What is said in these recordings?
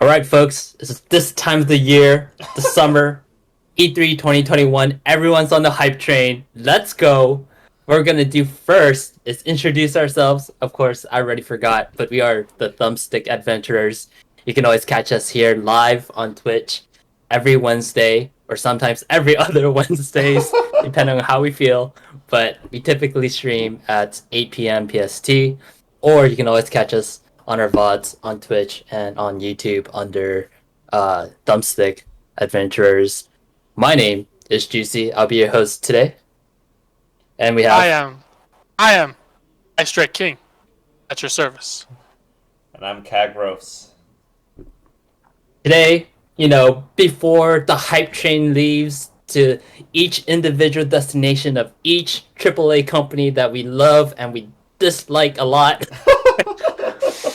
All right, folks, this is this time of the year, the summer, E3 2021. Everyone's on the hype train. Let's go. What we're going to do first is introduce ourselves. Of course, I already forgot, but we are the Thumbstick Adventurers. You can always catch us here live on Twitch every Wednesday, or sometimes every other Wednesdays, depending on how we feel. But we typically stream at 8 p.m. PST, or you can always catch us on our VODs on Twitch and on YouTube under Thumbstick Adventurers. My name is Juicy. I'll be your host today. And we I have am. I am. I Strike King. At your service. And I'm Kagros. today, before the hype train leaves to each individual destination of each AAA company that we love and we dislike a lot,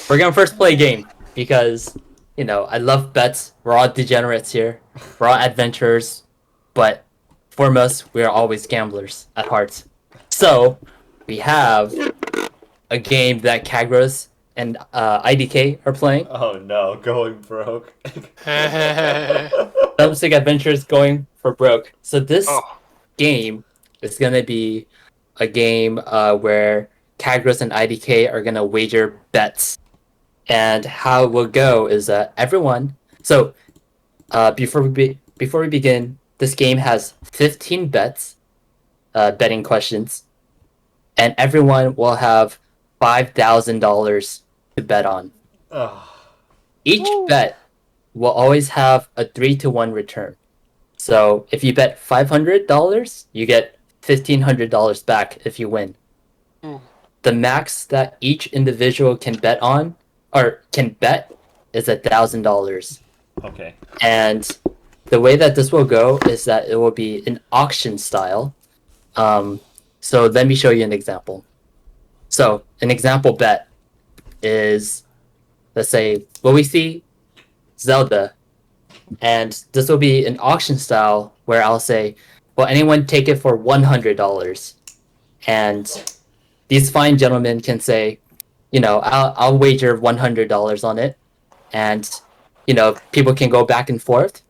we're gonna first play a game because, I love bets. We're all degenerates here. We're all adventurers, but foremost, we are always gamblers at heart. So, we have a game that Kagros and IDK are playing. Oh no, going broke. Thumbstick Adventures going for broke. So this Oh. game is gonna be a game where Kagros and IDK are gonna wager bets, and how it will go is everyone. So before we begin, this game has 15 bets, betting questions, and everyone will have $5,000 to bet on. Oh, Each bet will always have a 3-to-1 return. So if you bet $500, you get $1,500 back if you win. Mm. The max that each individual can bet on or can bet is $1,000. okay. And the way that this will go is that it will be an auction style. So let me show you an example. So an example bet is, let's say, will we see Zelda, and this will be an auction style where I'll say, will anyone take it for $100? And these fine gentlemen can say, I'll wager $100 on it, and people can go back and forth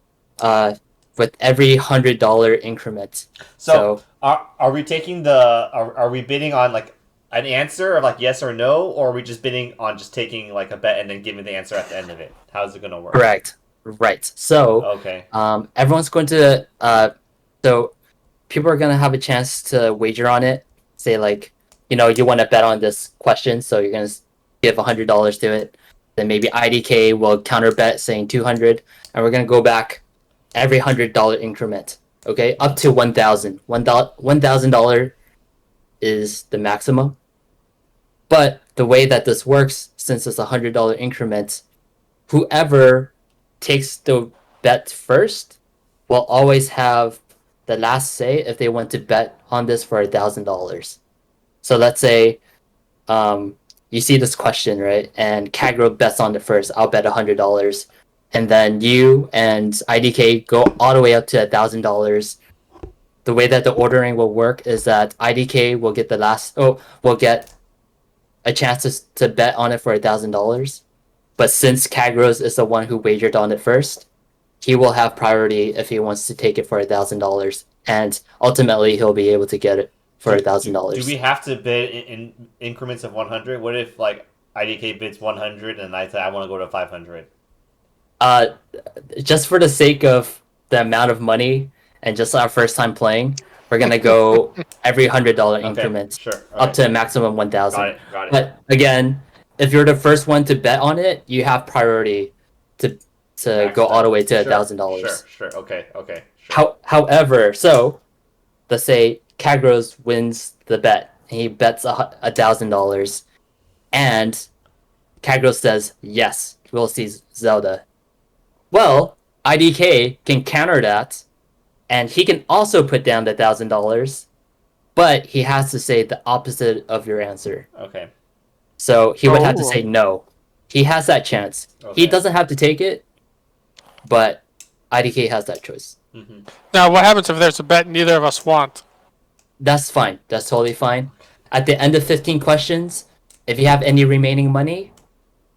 with every $100 increment. So are we taking are we bidding on like an answer of like yes or no, or are we just bidding on just taking like a bet and then giving the answer at the end of it? How's it gonna work? Correct. Right. So Okay. everyone's going to so people are gonna have a chance to wager on it. Say like, you want to bet on this question, so you're gonna give $100 to it. Then maybe IDK will counter bet saying 200, and we're gonna go back every $100 increment. Okay, up to 1,000. $1,000 is the maximum. But the way that this works, since it's $100 increments, whoever takes the bet first will always have the last say if they want to bet on this for $1,000. So let's say you see this question, right? And Kagro bets on it first. I'll bet $100, and then you and IDK go all the way up to $1,000. The way that the ordering will work is that IDK will get will get a chance to bet on it for $1,000. But since Kagros is the one who wagered on it first, he will have priority if he wants to take it for $1,000, and ultimately he'll be able to get it for $1,000. Do we have to bid in increments of 100? What if like IDK bids 100 and I say I want to go to 500? Just for the sake of the amount of money and just our first time playing, we're gonna go every $100 increments Sure. up to a maximum 1,000. Got it. But again, if you're the first one to bet on it, you have priority to go all the way to $1,000. Sure. Okay. Sure. However, so let's say Kagros wins the bet and he bets $1,000, and Kagros says yes, we'll see Zelda. Well, IDK can counter that, and he can also put down the $1,000, but he has to say the opposite of your answer. Okay. So he would have to say no. He has that chance. Okay. He doesn't have to take it, but IDK has that choice. Mm-hmm. Now, what happens if there's a bet neither of us want? That's fine. That's totally fine. At the end of 15 questions, if you have any remaining money,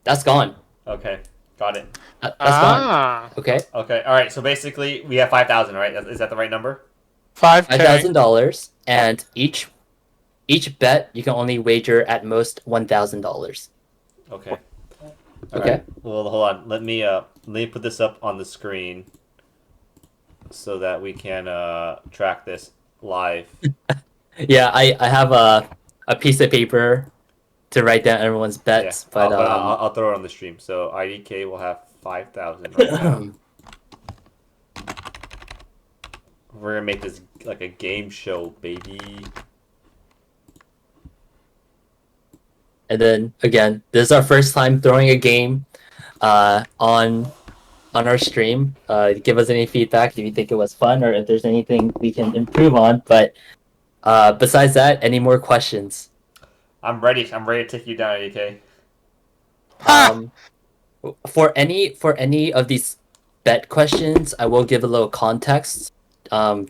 that's gone. Okay. Got it. That's fine. Ah, Okay, Okay. All right. So basically, we have 5,000, right? Is that the right number? 5K. $5,000, and each bet you can only wager at most $1,000. Okay. Okay. Right. Well, hold on. Let me put this up on the screen so that we can track this live. Yeah, I have a piece of paper to write down everyone's Yeah. bets, but I'll throw it on the stream. So IDK will have 5,000 right now. We're gonna make this like a game show, baby. and then again, this is our first time throwing a game on our stream. Give us any feedback if you think it was fun or if there's anything we can improve on. But besides that, any more questions? I'm ready. I'm ready to take you down, IDK. Um, for any of these bet questions, I will give a little context.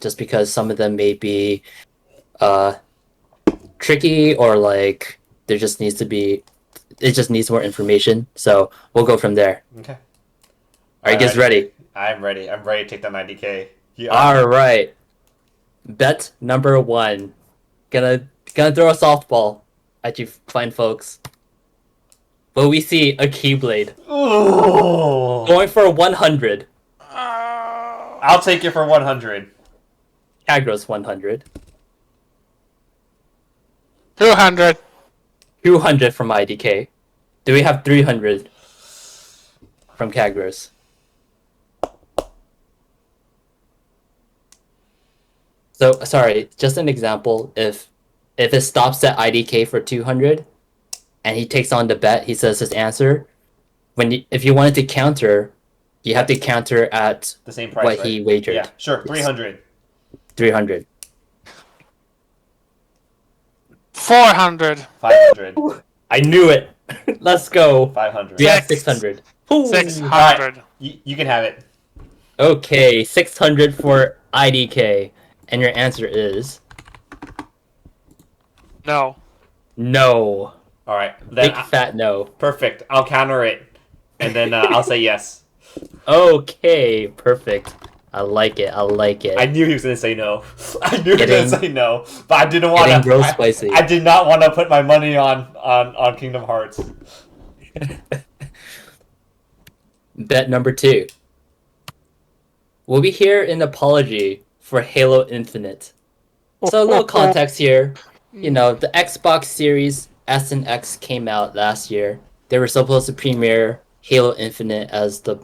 Just because some of them may be tricky or like there just needs to be it just needs more information. So we'll go from there. Okay. Are you guys ready? I'm ready. I'm ready to take down IDK. Yeah. All right. Bet number 1. Gonna throw a softball at you fine folks. Will we see a Keyblade? Ooh. Going for 100. I'll take it for 100. Kagros 100. 200. 200 from IDK. Do we have 300 from Kagros? So sorry, just an example. If it stops at IDK for 200, and he takes on the bet, he says his answer. If you wanted to counter, you have to counter at The same price, what right? he wagered. Yeah, sure. 300. 300. 400. 500. I knew it. Let's go. 500. We have Six. 600. Ooh. 600. You can have it. Okay, 600 for IDK, and your answer is No. no. All right. Then Big fat no. perfect. I'll counter it, and then I'll say yes. Okay, perfect. I like it. I like it. I knew he was gonna say no. I knew he was Getting- gonna say no, but I didn't want Getting to. real spicy. I did not want to put my money on Kingdom Hearts. Bet number 2. Will we hear an apology for Halo Infinite? So a little context here. You know, the Xbox Series S and X came out last year. They were supposed to premiere Halo Infinite as the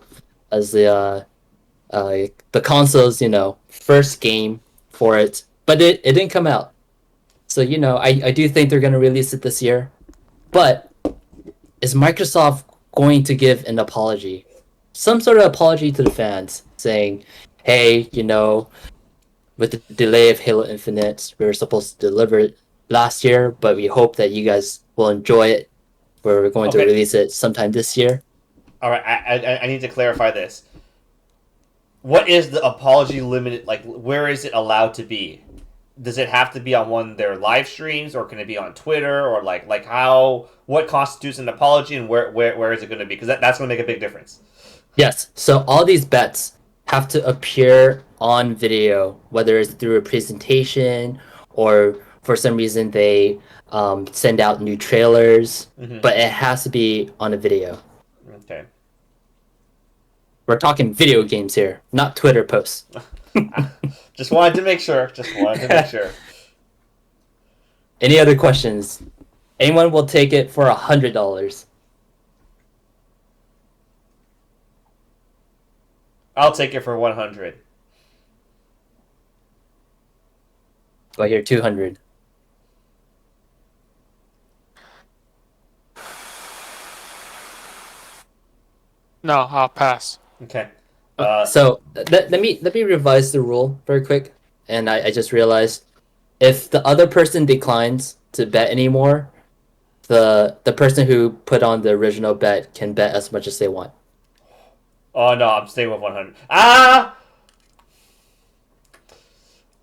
console's, first game for it. But it didn't come out. So, I do think they're gonna release it this year. But is Microsoft going to give an apology? Some sort of apology to the fans, saying, hey, with the delay of Halo Infinite, we were supposed to deliver it last year, but we hope that you guys will enjoy it. We're going to Okay. release it sometime this year. All right. I need to clarify this. What is the apology limited? Like, where is it allowed to be? Does it have to be on one of their live streams, or can it be on Twitter, or like how? What constitutes an apology, and where is it going to be? Because that's going to make a big difference. Yes, so all these bets have to appear on video, whether it's through a presentation or for some reason they send out new trailers, but it has to be on a video. Okay. We're talking video games here, not Twitter posts. Just wanted to make sure. Any other questions? Anyone will take it for $100. I'll take it for 100. Do I hear 200? No, I'll pass. Okay. So let me revise the rule very quick. And I just realized if the other person declines to bet anymore, the person who put on the original bet can bet as much as they want. Oh no, I'm staying with 100. Ah!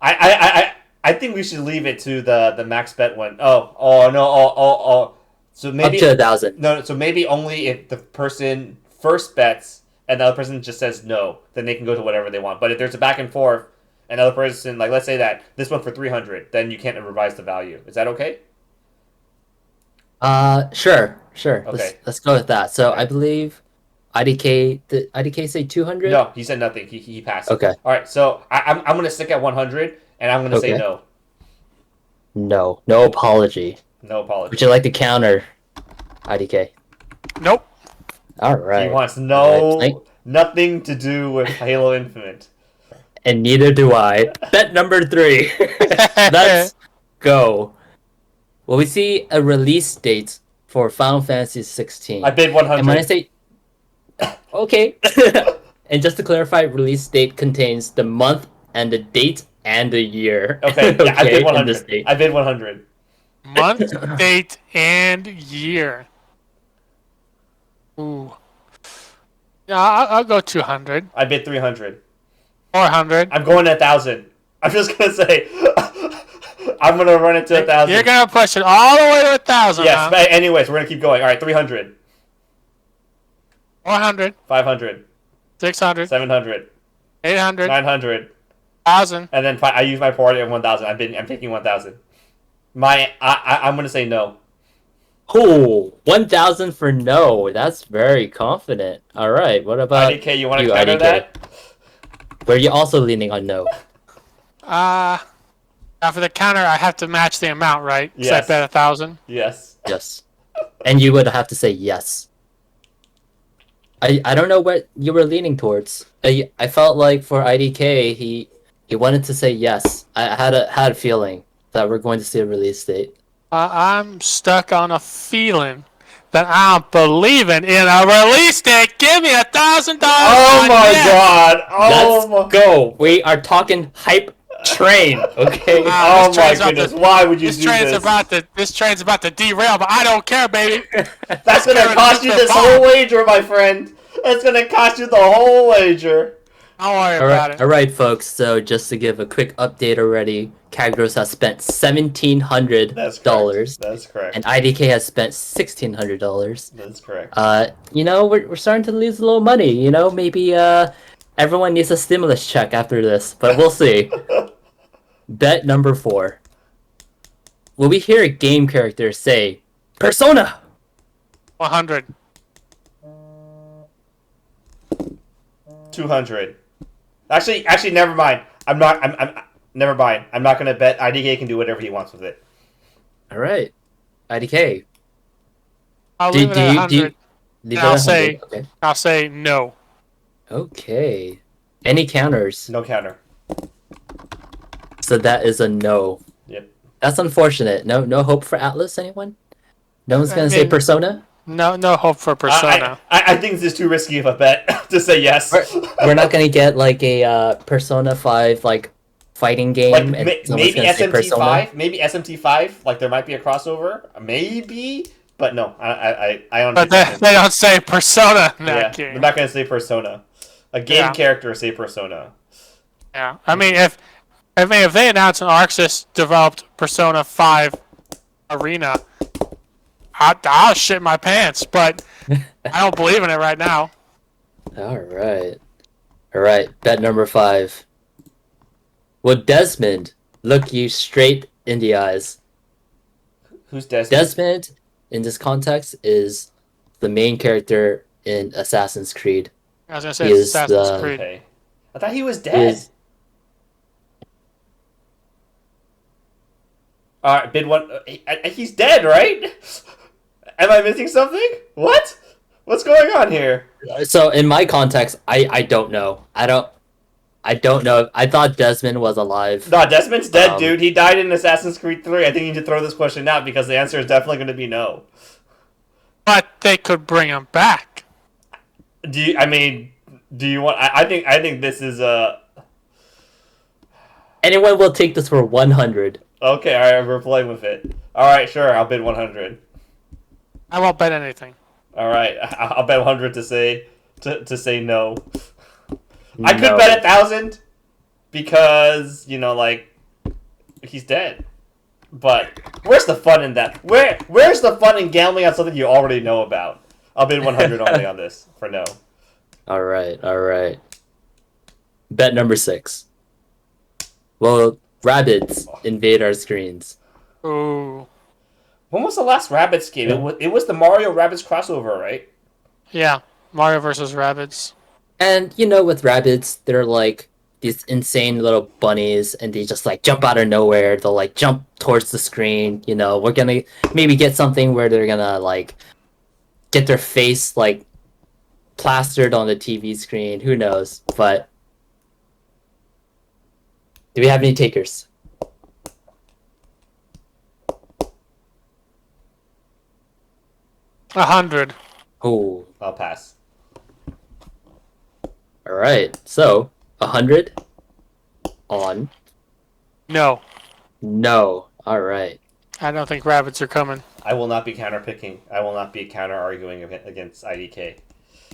I think we should leave it to the max bet one. Oh no. So maybe Up to 1,000. no. So maybe only if the person first bets and the other person just says no, then they can go to whatever they want. But if there's a back and forth, and the other person, like, let's say that this one for 300, then you can't revise the value. Is that okay? Sure. Okay. Let's go with that. So Okay. I believe IDK did IDK say 200? No, he said nothing. He passed. Okay. All right, so I'm gonna stick at 100, and I'm gonna say Okay. no. No apology. No apology. Would you like to counter IDK? Nope. All right. He wants All right. nothing to do with Halo Infinite. And neither do I. Bet number 3. Let's go. Will we see a release date for Final Fantasy 16? I bid 100. And when I say okay, and just to clarify, release date contains the month and the date and the year. Okay, yeah, I bid in 100. this date. I bid 100. Month, date, and year. Ooh. Yeah, I'll go 200. I bid 300. 400. I'm going to 1,000. I'm just gonna say, I'm gonna run it to 1,000. You're gonna push it all the way to 1,000. Yes. Huh? But anyways, we're gonna keep going. All right, 300, 400, 500, 600, 700, 800, 900, 1,000. and then I use my priority at 1,000. I'm taking 1,000. I'm gonna say no. Oh, 1,000 for no. That's very confident. All right. What about IDK, you want to you, counter IDK? that? Were you also leaning on no? Now for the counter, I have to match the amount, right? So Yes. I bet 1,000. Yes. Yes. And you would have to say yes. I don't know what you were leaning towards. I felt like for IDK he wanted to say yes. I had a feeling that we're going to see a release date. I'm stuck on a feeling that I'm believing in a release date. Give me $1,000. Oh my god! Oh Let's my. go. We are talking hype train, okay? Oh This my train's about goodness! to- Why would you This do train's this? this train's about to derail, but I don't care, baby. That's gonna Karen, cost you it's this the whole bomb. wager, my friend. That's gonna cost you the whole wager. Don't worry All about right, it. all right, folks. So just to give a quick update already, Kagros has spent $1,700, That's correct. That's correct. and IDK has spent $1,600. That's correct. We're starting to lose a little money. Maybe everyone needs a stimulus check after this, but we'll see. Bet number 4. Will we hear a game character say Persona? 100. 200. Actually, never mind. Never mind. I'm not gonna bet. IDK can do whatever he wants with it. All right, IDK. I'll leave it at 100. leave I'll it at say- 100? Okay. I'll say no. Okay. Any counters? No counter. So that is a no. Yep. That's unfortunate. No hope for Atlas, anyone? No one's gonna I say mean- Persona? No hope for Persona. I think this is too risky of a bet to say yes. We're not gonna get like a Persona 5 like fighting game Like and someone's maybe gonna say SMT5, maybe SMT5. Like there might be a crossover, maybe. But no, I honestly. But they don't say Persona in yeah, that they're game. not gonna say Persona. A game Yeah. character say Persona. Yeah, I mean, if they announce an Arxis developed Persona 5 Arena, I'll shit my pants. But I don't believe in it right now. All right. Bet number 5. Will Desmond look you straight in the eyes? Who's Desmond? Desmond, in this context, is the main character in Assassin's Creed. I was gonna say He it's is Assassin's the- Creed. Okay. I thought he was He dead. is- All right, bid one. He's dead, right? Am I missing something? What? What's going on here? So in my context, I don't know. I don't know. I thought Desmond was alive. No, Desmond's dead, Um, dude. He died in Assassin's Creed 3. I think you need to throw this question out because the answer is definitely going to be no. But they could bring him back. Do you want? I think this is Anyone will take this for 100. okay. All right, we're playing with it. All right, sure. I'll bid 100. I won't bet anything. All right, I'll bet 100 to say no. I could No. bet 1,000 because like he's dead. But where's the fun in that? Where's the fun in gambling on something you already know about? I'll bid 100 only on this for no. All right, all right. Bet number 6. Well, rabbits invade our screens. Ooh. When was the last Rabbids game? It was the Mario Rabbids crossover, right? Yeah. Mario versus Rabbids. And with rabbits, they're like these insane little bunnies, and they just like jump out of nowhere. They'll like jump towards the screen. We're gonna maybe get something where they're gonna like get their face like plastered on the TV screen. Who knows? But do we have any takers? $100. Oh, I'll pass. all right. So 100 on No. no. All right. I don't think rabbits are coming. I will not be counter-picking. I will not be counter-arguing against IDK.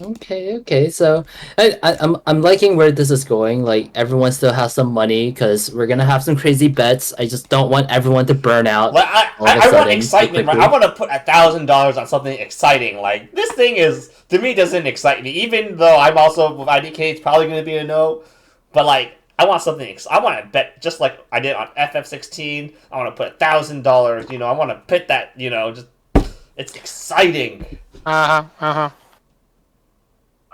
Okay. So I'm liking where this is going. Like everyone still has some money because we're gonna have some crazy bets. I just don't want everyone to burn out. Like, all of a I want sudden, excitement, right? quickly. I want to put $1,000 on something exciting. Like, this thing is, to me, doesn't excite me. Even though I'm also, with IDK, it's probably going to be a no. But, like, I want something, I want to bet, just like I did on FF16. I want to put $1,000, I want to put that, just, it's exciting. Uh-huh.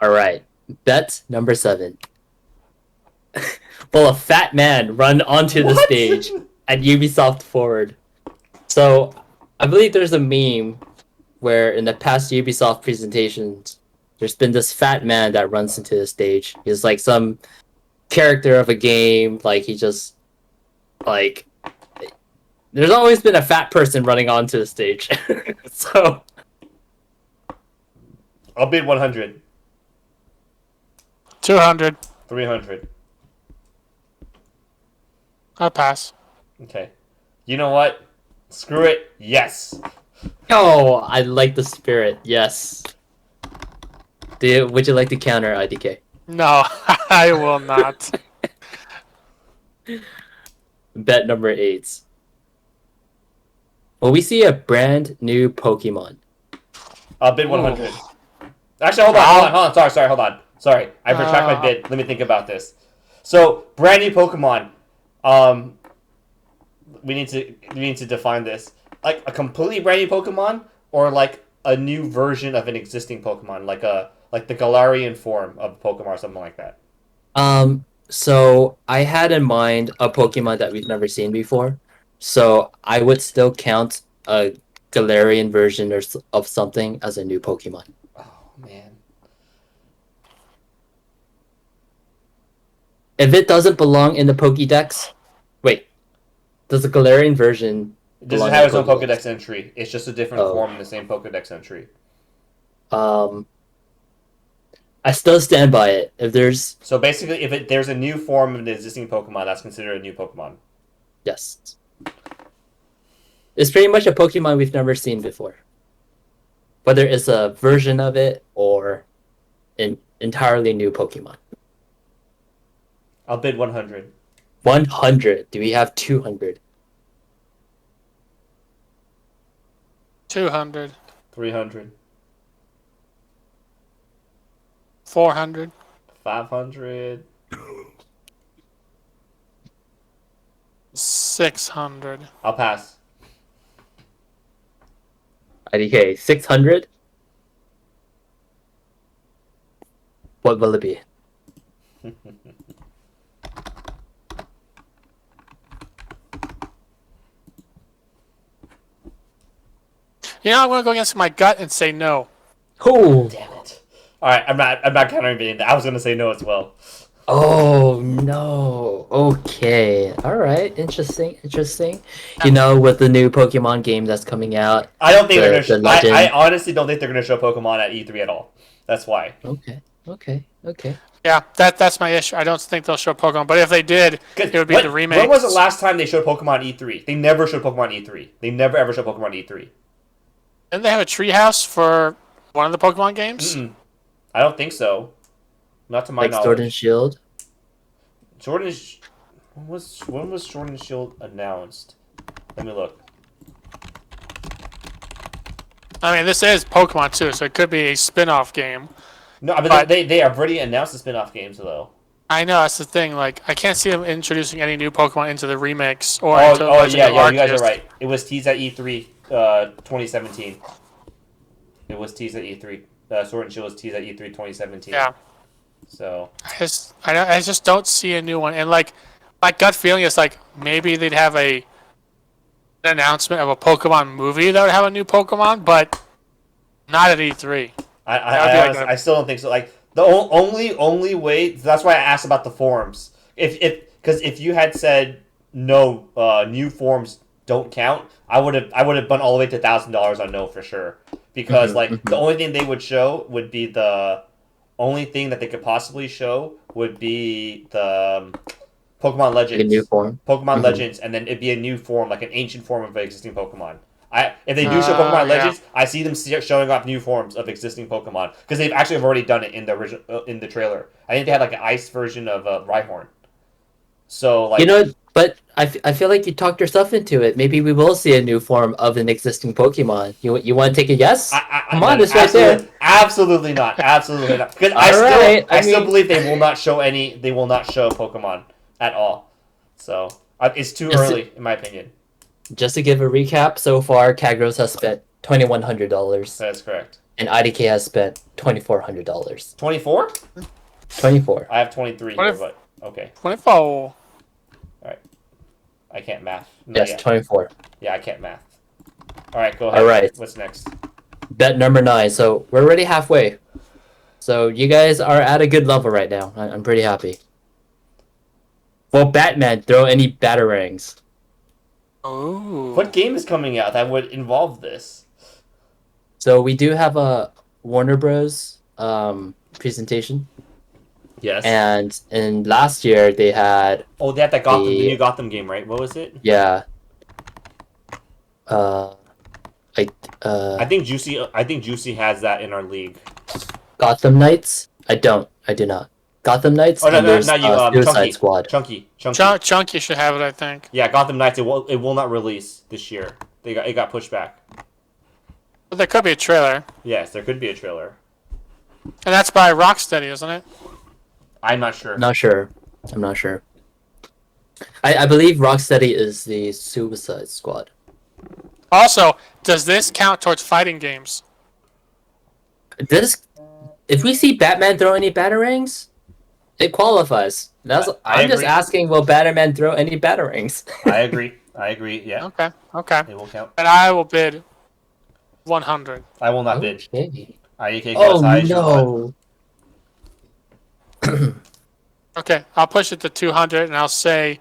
All right. Bet number 7. Will a fat man run onto the What? stage at Ubisoft Forward? So I believe there's a meme where in the past Ubisoft presentations, there's been this fat man that runs into the stage. He's like some character of a game. Like he just like there's always been a fat person running onto the stage. So I'll bid 100. 200. 300. I'll pass. Okay. You know what? Screw it. Yes. oh, I like the spirit. Yes. Would you like to counter IDK? No, I will not. Bet number 8. Will we see a brand new Pokemon? I'll bid 100. Actually, hold on. Sorry, hold on. Sorry, I retract my bid. Let me think about this. So, brand new Pokemon. We need to define this. Like a completely brand new Pokemon, or like a new version of an existing Pokemon, like the Galarian form of a Pokemon or something like that. So I had in mind a Pokemon that we've never seen before. So I would still count a Galarian version of something as a new Pokemon. Oh man. If it doesn't belong in the Pokédex, wait, does the Galarian version It doesn't belong have in its own Pokédex? Pokedex entry. It's just a different form in the same Pokedex entry. I still stand by it. If there's So basically, if there's a new form of an existing Pokemon, that's considered a new Pokemon. yes, it's pretty much a Pokemon we've never seen before. Whether it's a version of it or an entirely new Pokemon. I'll bid 100. 100. Do we have 200? 200. 300. 400. 500. 600. I'll pass. IDK 600. What will it be? I'm going to go against my gut and say no. Oh, Damn it. Alright, I'm not countering bidding that. I was gonna say no as well. oh no. Okay. All right. Interesting. With the new Pokemon game that's coming out. I don't think they're The gonna legend. I honestly don't think they're gonna show Pokemon at E3 at all. That's why. Okay. Yeah, that's my issue. I don't think they'll show Pokemon, but if they did, it would be the remake. When was the last time they showed Pokemon E3? They never showed Pokemon E3. They never ever showed Pokemon E3. Didn't they have a treehouse for one of the Pokemon games? Mm-mm. I don't think so. Not to my Like knowledge. Sword and Shield. When was Sword and Shield announced? Let me look. I mean, this is Pokemon too, so it could be a spin-off game. No, but they have already announced the spin-off games though. I know that's the thing. Like, I can't see them introducing any new Pokemon into the remakes or Oh, into yeah, Legend of you guys are Arceus. right. It was teased at E3 2017. It was teased at E3. Sword and Shield was teased at E3 2017. Yeah. So I just don't see a new one, and like my gut feeling is like maybe they'd have an announcement of a Pokemon movie that would have a new Pokemon, but not at E3. I still don't think so. Like the only way, that's why I asked about the forums. If you had said no, new forms don't count, I would have been all the way to $1,000 on no for sure. Because the only thing they would show would be the only thing that they could possibly show would be the Pokemon Legends. A new form. Pokemon Legends, and then it'd be a new form, like an ancient form of an existing Pokemon. If they do show Pokemon Legends, I see them showing off new forms of existing Pokemon because they've actually already done it in the original in the trailer. I think they had like an ice version of Rhyhorn. So like but I feel like you talked yourself into it. Maybe we will see a new form of an existing Pokemon. You want to take a yes? Come on, it's right there. Absolutely not. Absolutely not. Because I still believe they will not show any. They will not show Pokemon at all. So it's too early, in my opinion. Just to give a recap, so far Kagros has spent $2,100. That's correct. And IDK has spent $2,400. 24? 24. I have 23 here, but okay. 24. All right. I can't math. Yes, 24. Yeah, I can't math. All right, go ahead. All right. What's next? Bet number 9. So we're already halfway. So you guys are at a good level right now. I'm pretty happy. Will Batman throw any batarangs? Ooh. What game is coming out that would involve this? So we do have a Warner Bros. Presentation. Yes. And last year they had. Oh, they had that the new Gotham game, right? What was it? Yeah. I think Juicy has that in our league. Gotham Knights? I do not. Gotham Knights. Oh no, not you. Suicide Squad. Chunky. Chunky should have it, I think. Yeah, Gotham Knights. It will not release this year. It got pushed back. But there could be a trailer. Yes, there could be a trailer. And that's by Rocksteady, isn't it? I'm not sure. I'm not sure. I believe Rocksteady is the Suicide Squad. Also, does this count towards fighting games? If we see Batman throw any batarangs, it qualifies. I'm just asking, will Batman throw any batarangs? I agree. Yeah. Okay. It will count. And I will bid 100. I will not bid. Okay. IDK go as high as you want. Okay, I'll push it to 200 and I'll say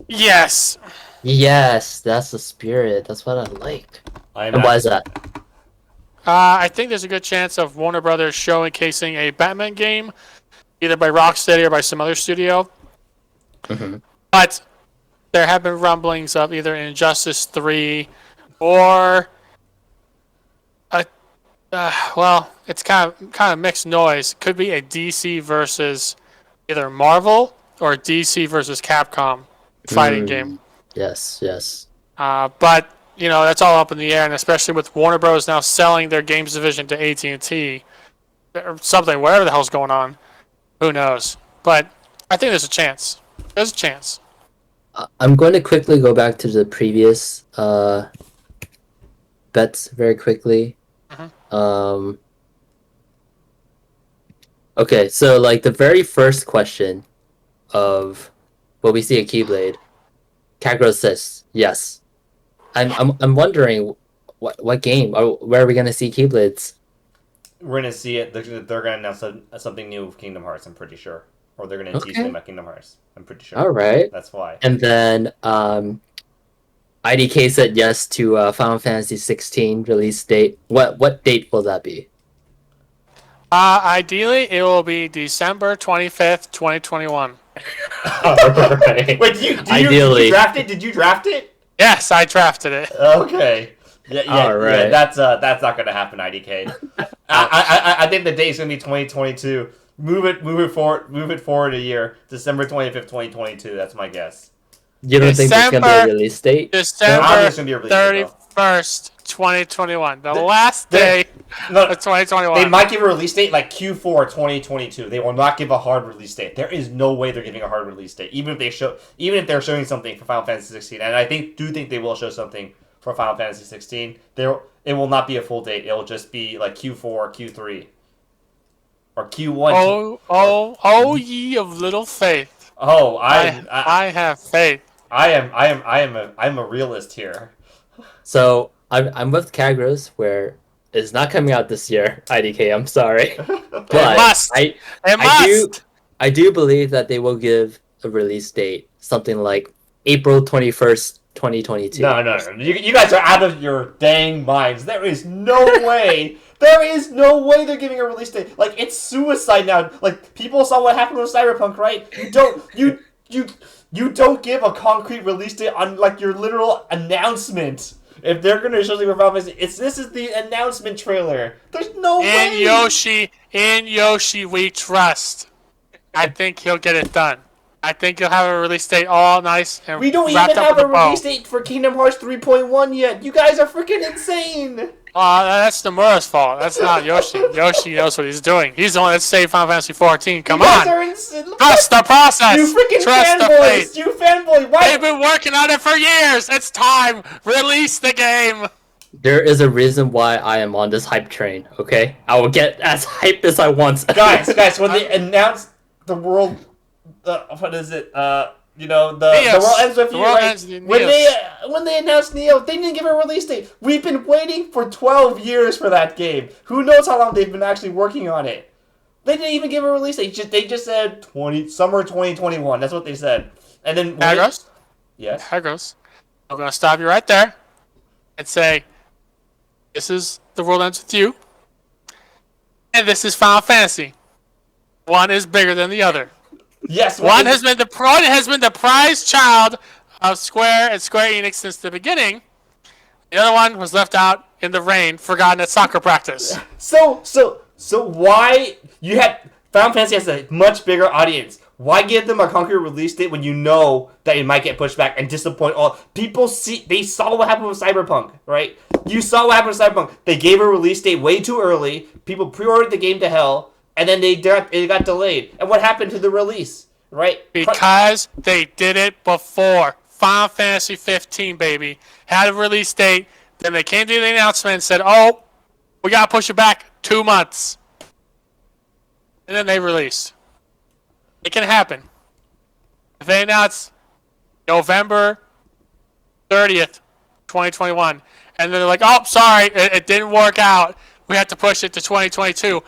yes. Yes, that's the spirit. That's what I like. And why is that? I think there's a good chance of Warner Brothers showcasing a Batman game, either by Rocksteady or by some other studio. Mm-hmm. But there have been rumblings of either Injustice 3 or it's kind of mixed noise. Could be a DC versus either Marvel or DC versus Capcom fighting game. Yes. But that's all up in the air, and especially with Warner Bros. Now selling their games division to AT&T or something, whatever the hell's going on, who knows? But I think there's a chance. There's a chance. I'm going to quickly go back to the previous bets very quickly. Mm-hmm. Okay, so like the very first question of will we see a Keyblade? Kagros says yes. I'm wondering what game or where are we gonna see Keyblades? We're gonna see it. They're gonna announce something new with Kingdom Hearts. I'm pretty sure, or they're gonna tease them at Kingdom Hearts. I'm pretty sure. All right. That's why. And then IDK said yes to Final Fantasy 16 release date. What date will that be? Ideally, it will be December 25th, 2021. Right. Wait, did you draft it? Did you draft it? Yes, I drafted it. Okay. Yeah. All right. Yeah, that's not gonna happen, IDK. I think the date's gonna be 2022. Move it forward a year. December 25th, 2022. That's my guess. You don't think there's gonna be a release date? December 1st, 2021. The last day No, of 2021. they might give a release date like Q4 2022. They will not give a hard release date. There is no way they're giving a hard release date, even if they're showing something for Final Fantasy 16. And I do think they will show something for Final Fantasy 16. It will not be a full date. It will just be like Q4 or Q3 or Q1. Oh, ye of little faith. Oh, I have faith. I'm a realist here. So I'm with Kagros, where it's not coming out this year. IDK, I'm sorry, but must. I do believe that they will give a release date, something like April 21st, 2022. No. You guys are out of your dang minds. There is no way. There is no way they're giving a release date. Like, it's suicide now. Like, people saw what happened with Cyberpunk, right? You don't give a concrete release date on, like, your literal announcement. If they're going to show something for Final Fantasy, this is the announcement trailer. There's no way. In Yoshi, we trust. I think he'll get it done. I think he'll have a release date all nice and we don't even have a release date for Kingdom Hearts 3.1 yet. You guys are freaking insane. That's Nomura's fault. That's not Yoshi. Yoshi knows what he's doing. He's the one that saved Final Fantasy 14. Come you guys on. Are insane. Trust the process. You freaking Trust fanboys. You fanboy. Why? They've been working on it for years. It's time. Release the game. There is a reason why I am on this hype train. Okay, I will get as hype as I want. guys, when they announced the world, what is it? The world ends with you. Right? When they announced Neo, they didn't give a release date. We've been waiting for 12 years for that game. Who knows how long they've been actually working on it? They didn't even give a release date. They just said summer 2021. That's what they said. And then Kagros? Yes. Kagros. I'm gonna stop you right there and say, this is The World Ends With You, and this is Final Fantasy. One is bigger than the other. Yes. One has been the prize child of Square and Square Enix since the beginning. The other one was left out in the rain, forgotten at soccer practice. So why you had Final Fantasy has a much bigger audience? Why give them a concrete release date when you know that it might get pushed back and disappoint all people? They saw what happened with Cyberpunk, right? You saw what happened with Cyberpunk. They gave a release date way too early. People pre-ordered the game to hell. And then it got delayed. And what happened to the release, right? Because they did it before. Final Fantasy 15, baby. Had a release date. Then they came to the announcement and said, oh, we got to push it back 2 months. And then they released. It can happen. If they announce November 30th, 2021, and they're like, oh, sorry, it didn't work out. We have to push it to 2022.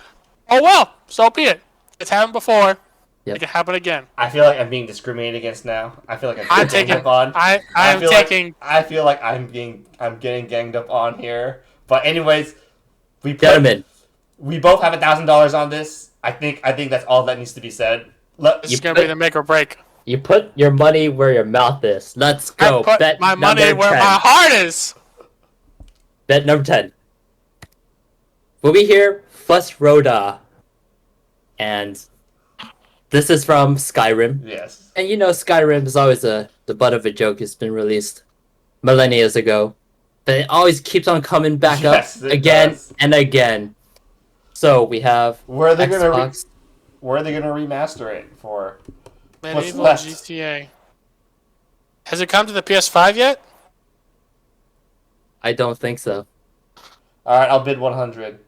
Oh, well, so be it. It's happened before. Yep. It can happen again. I feel like I'm being discriminated against now. I feel like I'm getting up on. I feel like I'm getting ganged up on here. But anyways, we both have $1,000 on this. I think that's all that needs to be said. This is gonna be the make or break. You put your money where your mouth is. Let's go. I put Bet my money where my heart is. Bet number 10. We'll be here. Fuss Rhoda. And this is from Skyrim. Yes. And Skyrim is always the butt of a joke. It's been released millennia ago. But it always keeps on coming back up again and again. So we have where are they Xbox. Where are they gonna remaster it for? Medieval GTA. Has it come to the PS5 yet? I don't think so. Alright, I'll bid 100.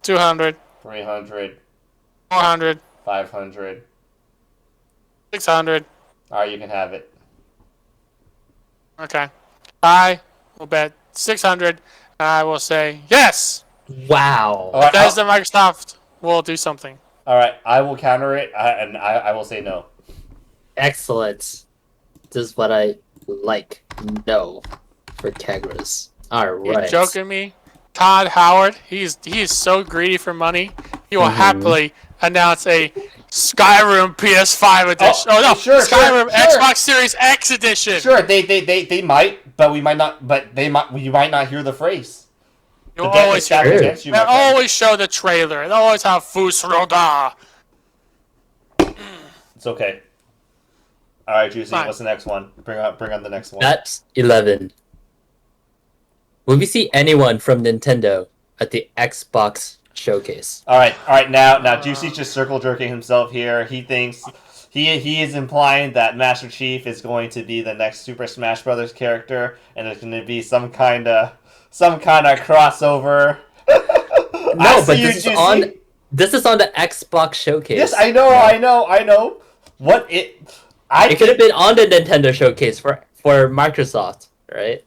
200. 300. 400. 500. 600. Alright, you can have it. Okay. I will bet 600. I will say yes! Wow. Right, Bethesda Microsoft will do something. Alright, I will counter it, and I will say no. Excellent. This is what I like. No. For Kagros. Alright. You're joking me? Todd Howard, he is so greedy for money. He will happily announce a Skyrim PS5 edition. Oh no, sure, Skyrim Xbox Series X edition. Sure, they might, but we might not. But you might not hear the phrase. You'll always hear it. They always show the trailer. They always have Fusroda. It's okay. All right, Juicy. Fine. What's the next one? Bring on the next one. That's 11. Will we see anyone from Nintendo at the Xbox showcase? All right. Now, Juicy's just circle jerking himself here. He thinks he is implying that Master Chief is going to be the next Super Smash Brothers character, and there's going to be some kind of crossover. No, but this is on the Xbox showcase. Yes, I know. It could have been on the Nintendo showcase for Microsoft, right?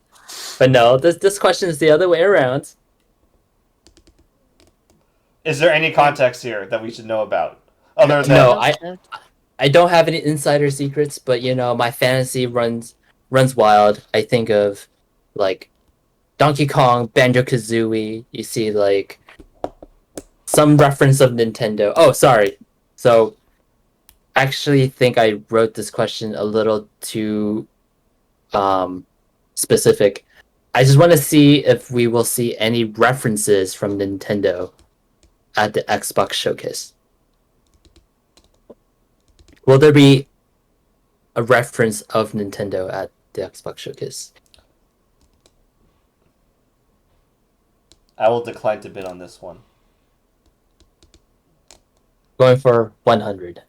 But no, this question is the other way around. Is there any context here that we should know about? Other than No, I don't have any insider secrets, but my fantasy runs wild. I think of like Donkey Kong, Banjo-Kazooie. You see like some reference of Nintendo. Oh, sorry. So I actually think I wrote this question a little too specific. I just want to see if we will see any references from Nintendo at the Xbox showcase. Will there be a reference of Nintendo at the Xbox showcase? I will decline to bid on this one. Going for 100.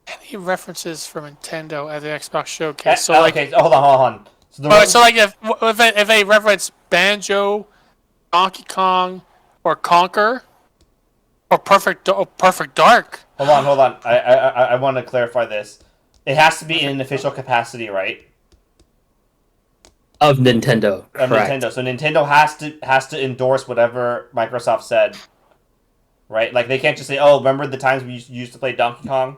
Any references from Nintendo at the Xbox showcase? So okay, hold on. So like if they reference Banjo, Donkey Kong, or Conker, or Perfect Dark. Hold on. I want to clarify this. It has to be in an official capacity, right? Of Nintendo. Of correct. Nintendo. So Nintendo has to endorse whatever Microsoft said, right? Like they can't just say, "Oh, remember the times we used to play Donkey Kong,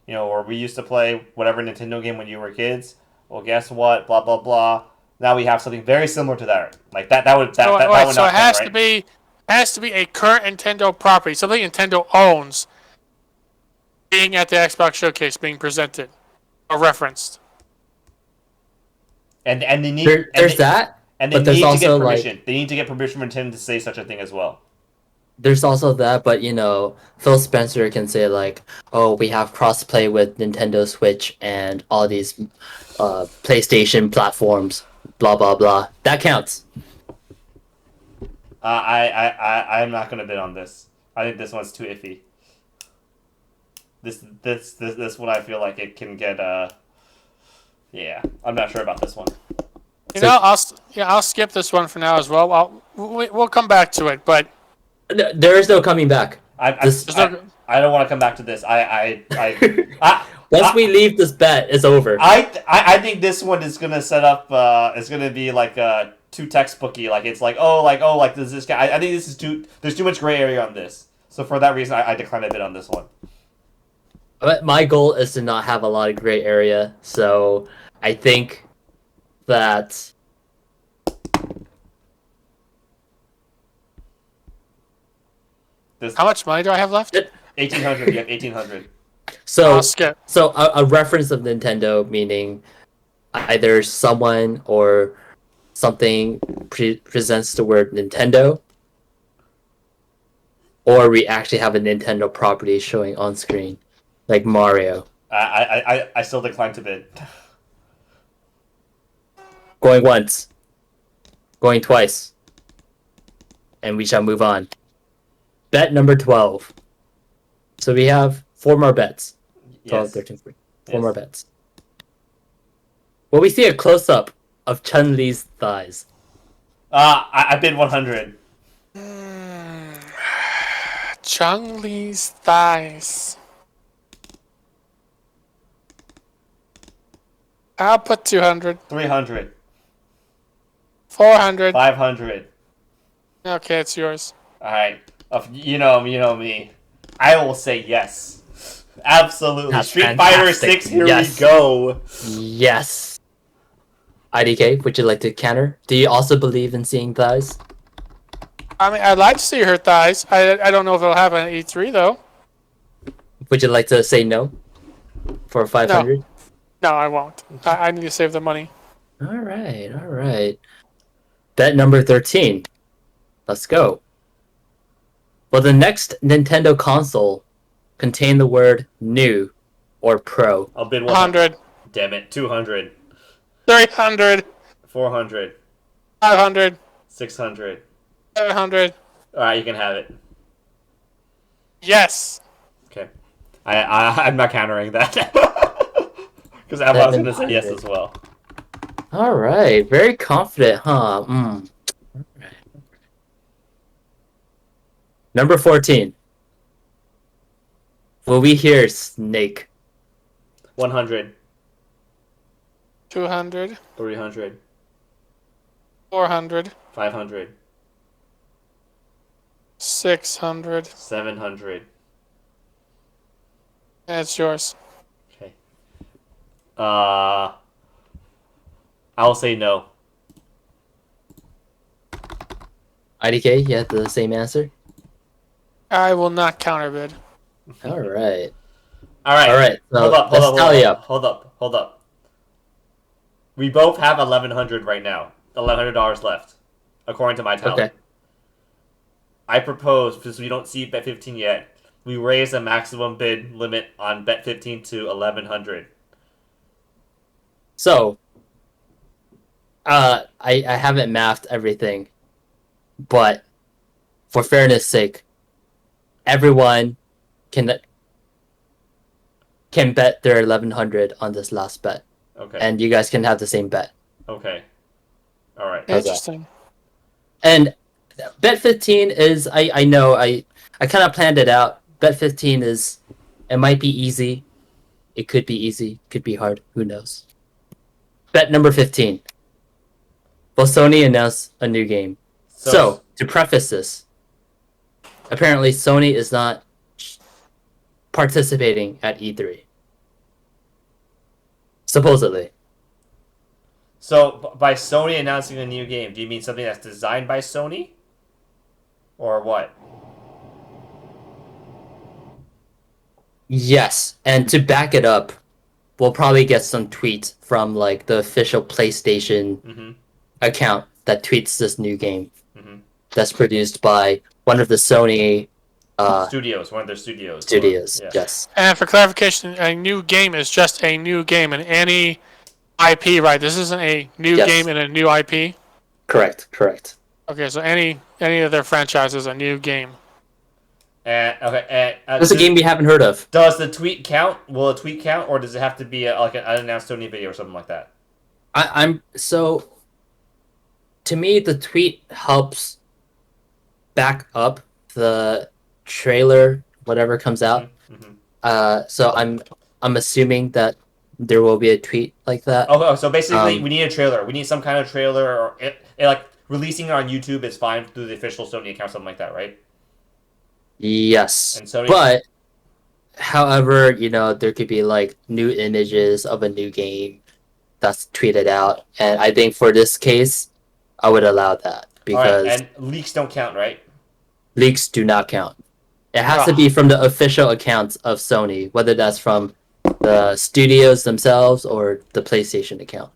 or we used to play whatever Nintendo game when you were kids." Well, guess what? Blah blah blah. Now we have something very similar to that. Like that would that would not so it has count, to be a current Nintendo property, something Nintendo owns, being at the Xbox showcase, being presented or referenced. And they need there's that. And they but there's need to also get permission. They need to get permission from Nintendo to say such a thing as well. There's also that, but Phil Spencer can say like, "Oh, we have crossplay with Nintendo Switch and all these PlayStation platforms, blah blah blah." That counts. I'm not gonna bid on this. I think this one's too iffy. This one I feel like it can get yeah, I'm not sure about this one. I'll skip this one for now as well. We'll come back to it, but there is no coming back. I don't want to come back to this. Once we leave this bet, it's over. I think this one is gonna set up. It's gonna be like too textbooky. Like it's like does this guy? I think this is too. There's too much gray area on this. So for that reason, I decline a bid on this one. But my goal is to not have a lot of gray area, so I think that. How much money do I have left? 1,800. You have 1,800. So a reference of Nintendo, meaning either someone or something presents the word Nintendo, or we actually have a Nintendo property showing on screen, like Mario. I still decline to bid. Going once, going twice, and we shall move on. Bet number 12. So we have 4 more bets. 12, 13, 14. 4 more bets. Well, we see a close-up of Chun-Li's thighs. I bid 100. Chun-Li's thighs. I'll put 200. 300. 400. 500. Okay, it's yours. All right. You know me. I will say yes. Absolutely. That's Street fantastic. Fighter 6, here Yes. we go. Yes. IDK, would you like to counter? Do you also believe in seeing thighs? I mean, I'd like to see her thighs. I don't know if it'll happen at E3, though. Would you like to say no? For 500? No, I won't. I need to save the money. All right. Bet number 13. Let's go. Will the next Nintendo console contain the word new or pro? I'll bid 100. 100. Damn it. 200. 300. 400. 500. 600. 700. All right, you can have it. Yes. Okay. I'm not countering that. Because I was going to say yes 700. as well. All right, very confident, huh? Mm. Alright. Number 14. Will we hear Snake? 100. 200. 300. 400. 500. 600. 700. That's yours. Okay. I'll say no. IDK, you had the same answer? I will not counterbid. All right. All right. All right, so Hold up. let's tally up. Hold up. We both have 1,100 right now. $1,100 left, according to my tally. Okay. I propose, because we don't see Bet 15 yet, we raise the maximum bid limit on Bet 15 to 1,100. So, I haven't mathed everything, but for fairness' sake, everyone can bet their 1,100 on this last bet, Okay. and you guys can have the same bet. Okay. All right. How's that? Interesting. And bet 15 is I know I kind of planned it out. Bet 15 is it might be easy, it could be easy, could be hard, who knows. Bet number 15. Will Sony announce a new game? So to preface this, apparently Sony is not participating at E3. Supposedly. So by Sony announcing a new game, do you mean something that's designed by Sony? Or what? Yes, and to back it up, we'll probably get some tweets from like the official PlayStation Mm-hmm. account that tweets this new game Mm-hmm. that's produced by one of the Sony Studios, one of their studios. studios. Yeah. Yes. And for clarification, a new game is just a new game in any IP, right? This isn't a new Yes. game in a new IP. Correct. Okay, so any of their franchises a new game. Okay. It's a game we haven't heard of. Does the tweet count? Will a tweet count, or does it have to be like an unannounced Sony video or something like that? I'm so. To me, the tweet helps back up the trailer, whatever comes out. Mm-hmm. So I'm assuming that there will be a tweet like that. Oh, so basically, Um, we need a trailer. We need some kind of trailer, or like releasing it on YouTube is fine through the official Sony account, something like that, right? Yes, And Sony- but however, there could be like new images of a new game that's tweeted out, and I think for this case, I would allow that because and leaks don't count, right? leaks do not count. It has to Ugh. be from the official accounts of Sony, whether that's from the studios themselves or the PlayStation account.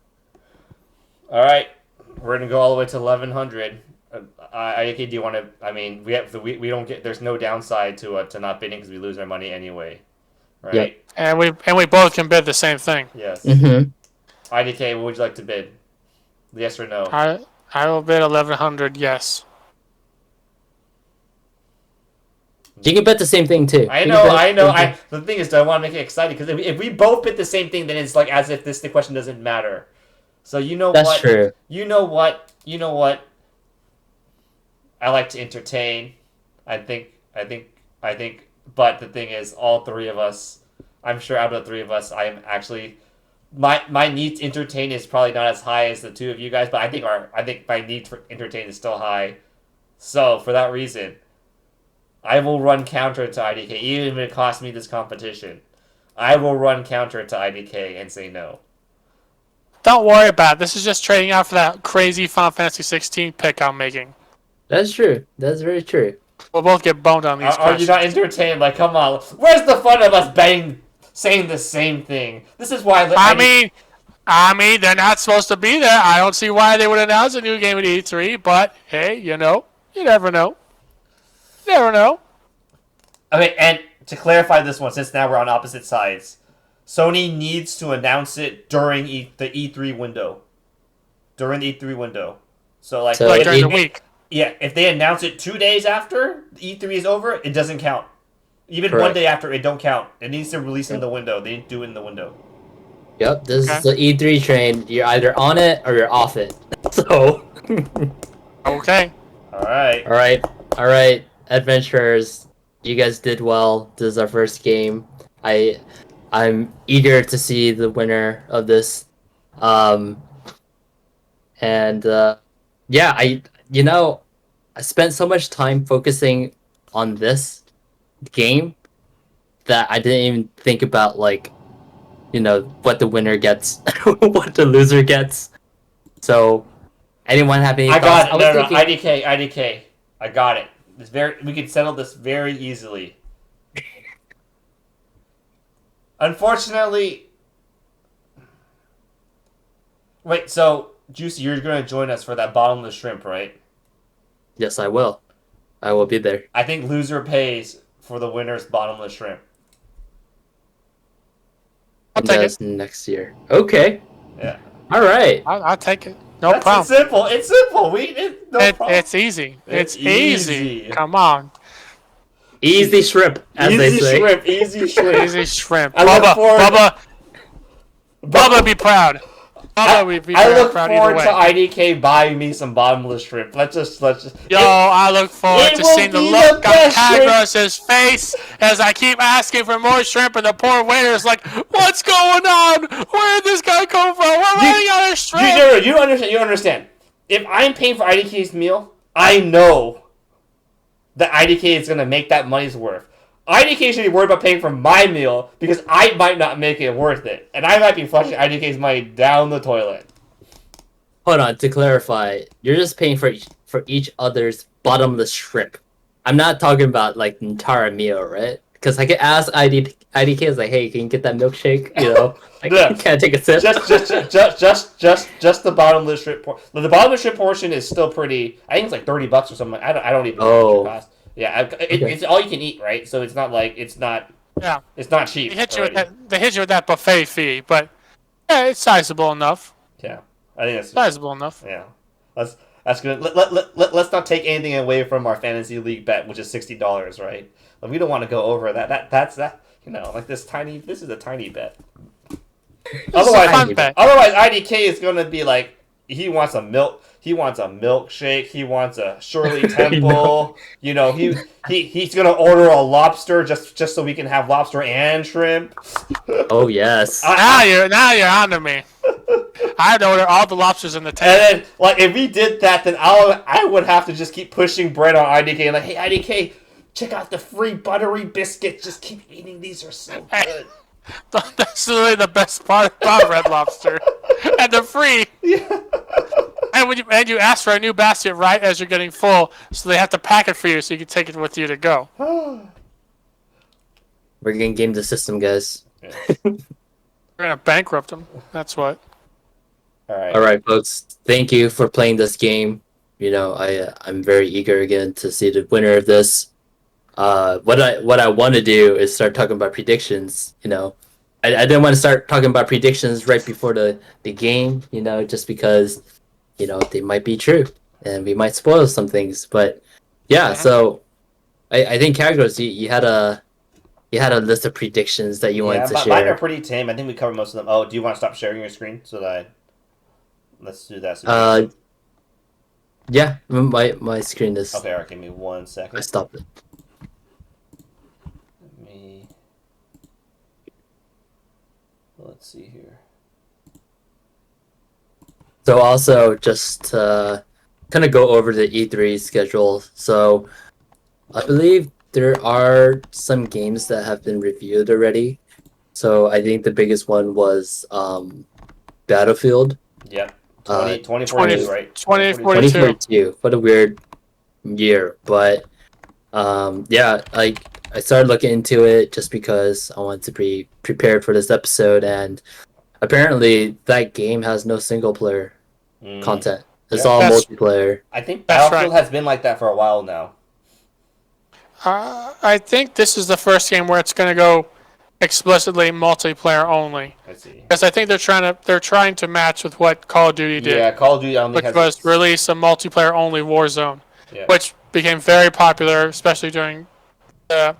All right, we're gonna go all the way to 1,100. Do you want to? I mean, we don't get. There's no downside to not bidding because we lose our money anyway, right? Yep. And we both can bid the same thing. Yes. Mm-hmm. IDK, what would you like to bid? Yes or no? I will bid 1,100. Yes. You can bet the same thing too. I You can know. bet the same thing. The thing is, do I want to make it exciting? Because if we both bid the same thing, then it's like as if the question doesn't matter. So you know That's what? true. You know what? I like to entertain. I think. But the thing is, all three of us. I'm sure out of the three of us, I am actually. My need to entertain is probably not as high as the two of you guys, but I think my need for entertain is still high. So for that reason, I will run counter to IDK, even if it costs me this competition. I will run counter to IDK and say no. Don't worry about it. This is just trading out for that crazy Final Fantasy 16 pick I'm making. That's true. That's very true. We'll both get boned on these Are you questions. not entertained? Like, come on. Where's the fun of us saying the same thing? This is why. I mean, they're not supposed to be there. I don't see why they would announce a new game at E3, but hey, you never know. Never know. Okay, and to clarify this one, since now we're on opposite sides, Sony needs to announce it during the E3 window. during the E3 window. So like, So Like during it- the week. yeah, if they announce it 2 days after E3 is over, it doesn't count. Even Correct. 1 day after, it don't count. It needs to release in the window. They do it in the window. Yep, this Okay. is the E3 train. You're either on it or you're off it. So, Okay. All right. all right, adventurers, you guys did well. This is our first game. I'm eager to see the winner of this. And yeah, I spent so much time focusing on this game that I didn't even think about like, what the winner gets, what the loser gets. So, anyone have any I thoughts? got it. No, IDK. I got it. We could settle this very easily. Unfortunately, wait. So, Juicy, you're going to join us for that bottomless shrimp, right? Yes, I will. I will be there. I think loser pays for the winner's bottomless shrimp. I'll And take that's it. next year. Okay. Yeah. All right. I'll take it. No That's problem. simple. It's simple. No problem. It's easy. It's It's easy. easy. Come on. Easy shrimp, as they Easy say. shrimp. Easy shrimp. Easy shrimp. I look forward- Bubba, be proud. Bubba, we be I very look proud forward either to way. IDK buying me some bottomless shrimp. Let's just. Yo, I look forward it to will seeing the be look the on best shrimp. Kagros' face as I keep asking for more shrimp, and the poor waiter's like, "What's going on? Where did this guy come from? We're running out of shrimp." You don't understand. You don't understand. If I'm paying for IDK's meal, I know that IDK is gonna make that money's worth. IDK should be worried about paying for my meal because I might not make it worth it, and I might be flushing IDK's money down the toilet. Hold on, to clarify, you're just paying for each other's bottomless shrimp. I'm not talking about like the entire meal, right? Because I could ask IDK is like, hey, can you get that milkshake? Like, Yeah. can I take a sip? Just the bottomless shrimp. The bottomless shrimp portion is still pretty. I think it's like $30 or something. I don't even know how much it costs. Yeah, it's all you can eat, right? So it's not like it's not cheap. They hit you with already. that. They hit you with that buffet fee, but yeah, it's sizable enough. Yeah, I think that's Sizable enough. yeah. That's good. Let's not take anything away from our fantasy league bet, which is $60, right? Like, we don't want to go over that. That's like this tiny. This is a tiny bet. Otherwise, fun bet. Otherwise, IDK is gonna be like he wants a milkshake. He wants a Shirley Temple. He's gonna order a lobster just so we can have lobster and shrimp. Oh yes. Now you're on to me. I had to order all the lobsters in the tank. And then, like, if we did that, then I would have to just keep pushing bread on IDK. And like, hey, IDK, check out the free buttery biscuits. Just keep eating. These are so good. That's really the best part about Red Lobster, and they're free. Yeah. And you ask for a new basket right as you're getting full, so they have to pack it for you so you can take it with you to go. We're gonna game the system, guys. We're gonna bankrupt them. That's what. All right, folks. Thank you for playing this game. I'm very eager again to see the winner of this. What I want to do is start talking about predictions. I didn't want to start talking about predictions right before the game. Just because they might be true and we might spoil some things. But yeah, so I think Kagros, you had a list of predictions that you wanted to mine share. are pretty tame. I think we covered most of them. Oh, do you want to stop sharing your screen so that let's do that. Yeah, my screen is. Okay, all right. Give me 1 second. I stopped it. Let's see here. So also just to kind of go over the E3 schedule. So I believe there are some games that have been reviewed already. So I think the biggest one was Battlefield. Yep. 20, 2042, right? 2042. 2042. What a weird year. But yeah, I started looking into it just because I wanted to be prepared for this episode, and apparently that game has no single player content. It's all multiplayer. I think That's Battlefield has been like that for a while now. I think this is the first game where it's going to go explicitly multiplayer only. I see. Because I think they're trying to match with what Call of Duty did, Yeah, Call of Duty only which has was release a multiplayer only Warzone, yeah, which became very popular, especially during the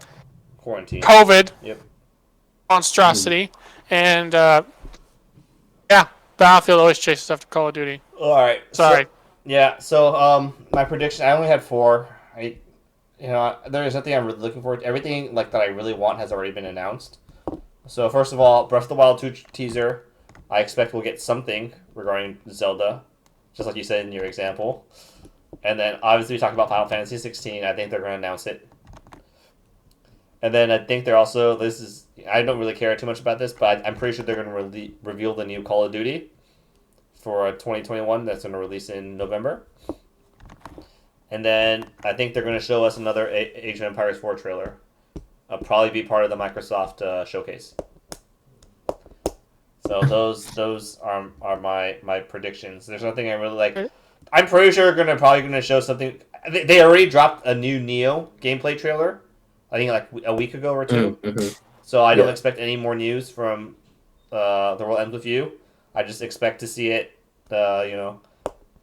quarantine. COVID Yep. monstrosity. And yeah, Battlefield always chases after Call of Duty. All right. Sorry. So my prediction. I only had 4. There's nothing I'm really looking forward to. Everything like that I really want has already been announced. So first of all, Breath of the Wild 2 teaser. I expect we'll get something regarding Zelda, just like you said in your example. And then obviously we talked about Final Fantasy 16. I think they're going to announce it. And then I think they're also I don't really care too much about this, but I'm pretty sure they're going to reveal the new Call of Duty for 2021 that's going to release in November. And then I think they're going to show us another Age of Empires 4 trailer. I'll probably be part of the Microsoft showcase. So those are my predictions. There's nothing I really like. I'm pretty sure they're probably going to show something. They already dropped a new Neo gameplay trailer. I think like a week ago or 2. Mm-hmm. So I don't expect any more news from The World Ends With You. I just expect to see it.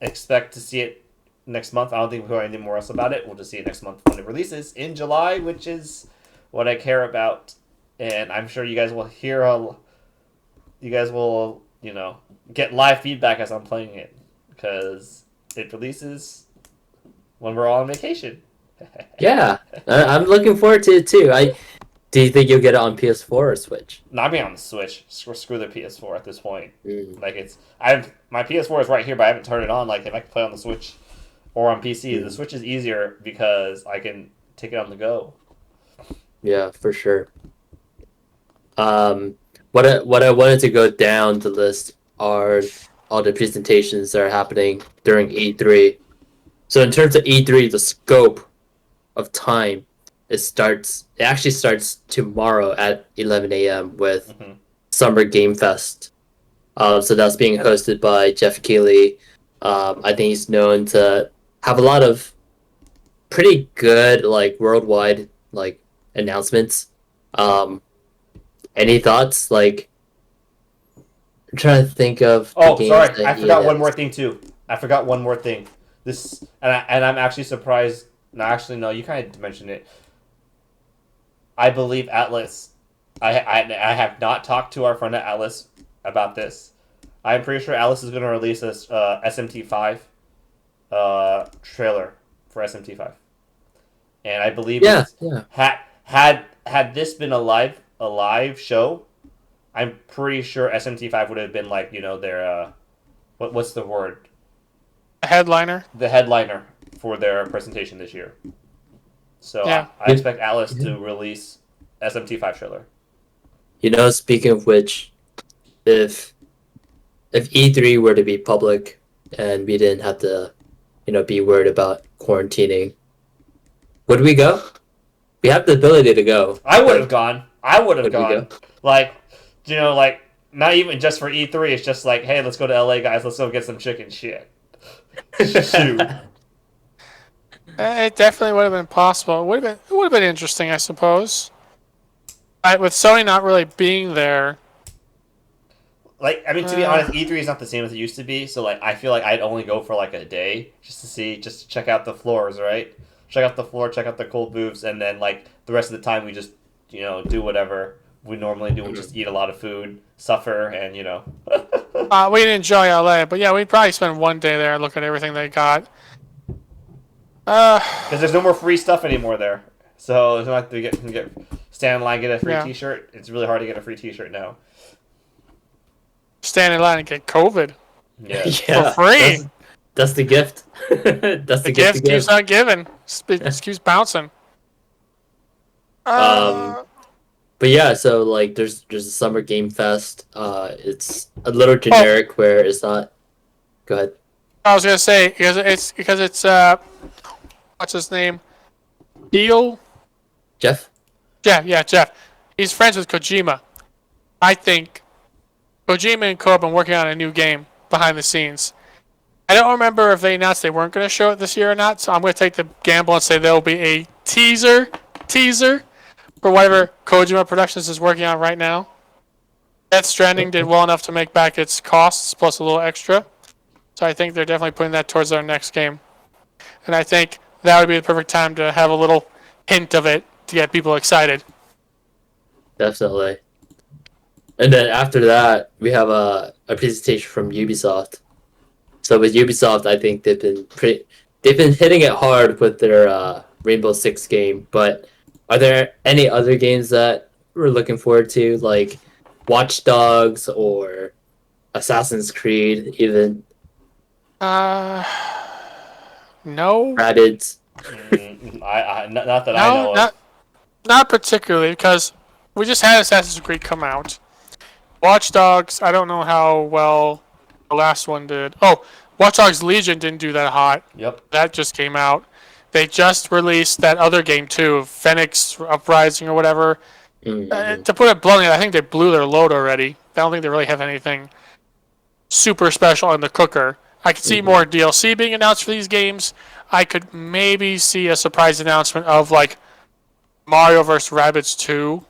Expect to see it next month. I don't think we'll hear anything more else about it. We'll just see it next month when it releases in July, which is what I care about. And I'm sure you guys will hear. You guys will get live feedback as I'm playing it because it releases when we're all on vacation. Yeah, I'm looking forward to it too. Do you think you'll get it on PS4 or Switch? Not being on the Switch. Screw the PS4 at this point. Mm. Like my PS4 is right here, but I haven't turned it on. Like if I can play on the Switch or on PC, the Switch is easier because I can take it on the go. Yeah, for sure. What I wanted to go down the list are all the presentations that are happening during E3. So in terms of E3, the scope of time, it actually starts tomorrow at 11 a.m. with Summer Game Fest. So that's being hosted by Jeff Keighley. I think he's known to have a lot of pretty good worldwide announcements. Any thoughts? I'm trying to think of. Oh, sorry, I forgot one more thing too. I forgot one more thing. I'm actually surprised. No, actually, no. You kind of mentioned it. I believe Atlas. I have not talked to our friend at Atlas about this. I'm pretty sure Atlas is going to release a SMT5 trailer for SMT5, and I believe had this been a live show, I'm pretty sure SMT5 would have been their what's the word? Headliner. The headliner for their presentation this year. So yeah. I expect Atlas to release SMT5 trailer. Speaking of which, if E3 were to be public and we didn't have to, be worried about quarantining, would we go? We have the ability to go. I would have gone. Go? Not even just for E3. It's just hey, let's go to LA, guys. Let's go get some chicken shit. Shoot. It definitely would have been possible. It would have been interesting, I suppose. With Sony not really being there. To be honest, E3 is not the same as it used to be. So I feel like I'd only go for a day just to check out the floors, right? Check out the floor, check out the cool booths, and then the rest of the time we just do whatever we normally do. We just eat a lot of food, suffer, and we'd enjoy LA, but yeah, we'd probably spend one day there, look at everything they got. Because there's no more free stuff anymore there. So it's not like you can stand in line, get a free T-shirt. It's really hard to get a free T-shirt now. Stand in line and get COVID. Yeah, for free. That's the gift. That's the gift keeps on giving. It keeps bouncing. But yeah, so there's a Summer Game Fest. It's a little generic where it's not. Go ahead. I was gonna say because it's what's his name? Deal. Jeff. Yeah, Jeff. He's friends with Kojima. I think Kojima and Co have been working on a new game behind the scenes. I don't remember if they announced they weren't going to show it this year or not, so I'm going to take the gamble and say there will be a teaser for whatever Kojima Productions is working on right now. Death Stranding did well enough to make back its costs plus a little extra. So I think they're definitely putting that towards their next game. And I think that would be the perfect time to have a little hint of it to get people excited. Definitely. And then after that, we have a presentation from Ubisoft. So with Ubisoft, I think they've been hitting it hard with their Rainbow Six game. But are there any other games that we're looking forward to, like Watch Dogs or Assassin's Creed, even No. Rabbids? Not that I know of. Not particularly, because we just had Assassin's Creed come out. Watch Dogs, I don't know how well the last one did. Oh, Watch Dogs Legion didn't do that hot. Yep. That just came out. They just released that other game too, Phoenix Uprising or whatever. Mm-hmm. To put it bluntly, I think they blew their load already. I don't think they really have anything super special in the cooker. I could see more DLC being announced for these games. I could maybe see a surprise announcement of like Mario vs. Rabbids 2.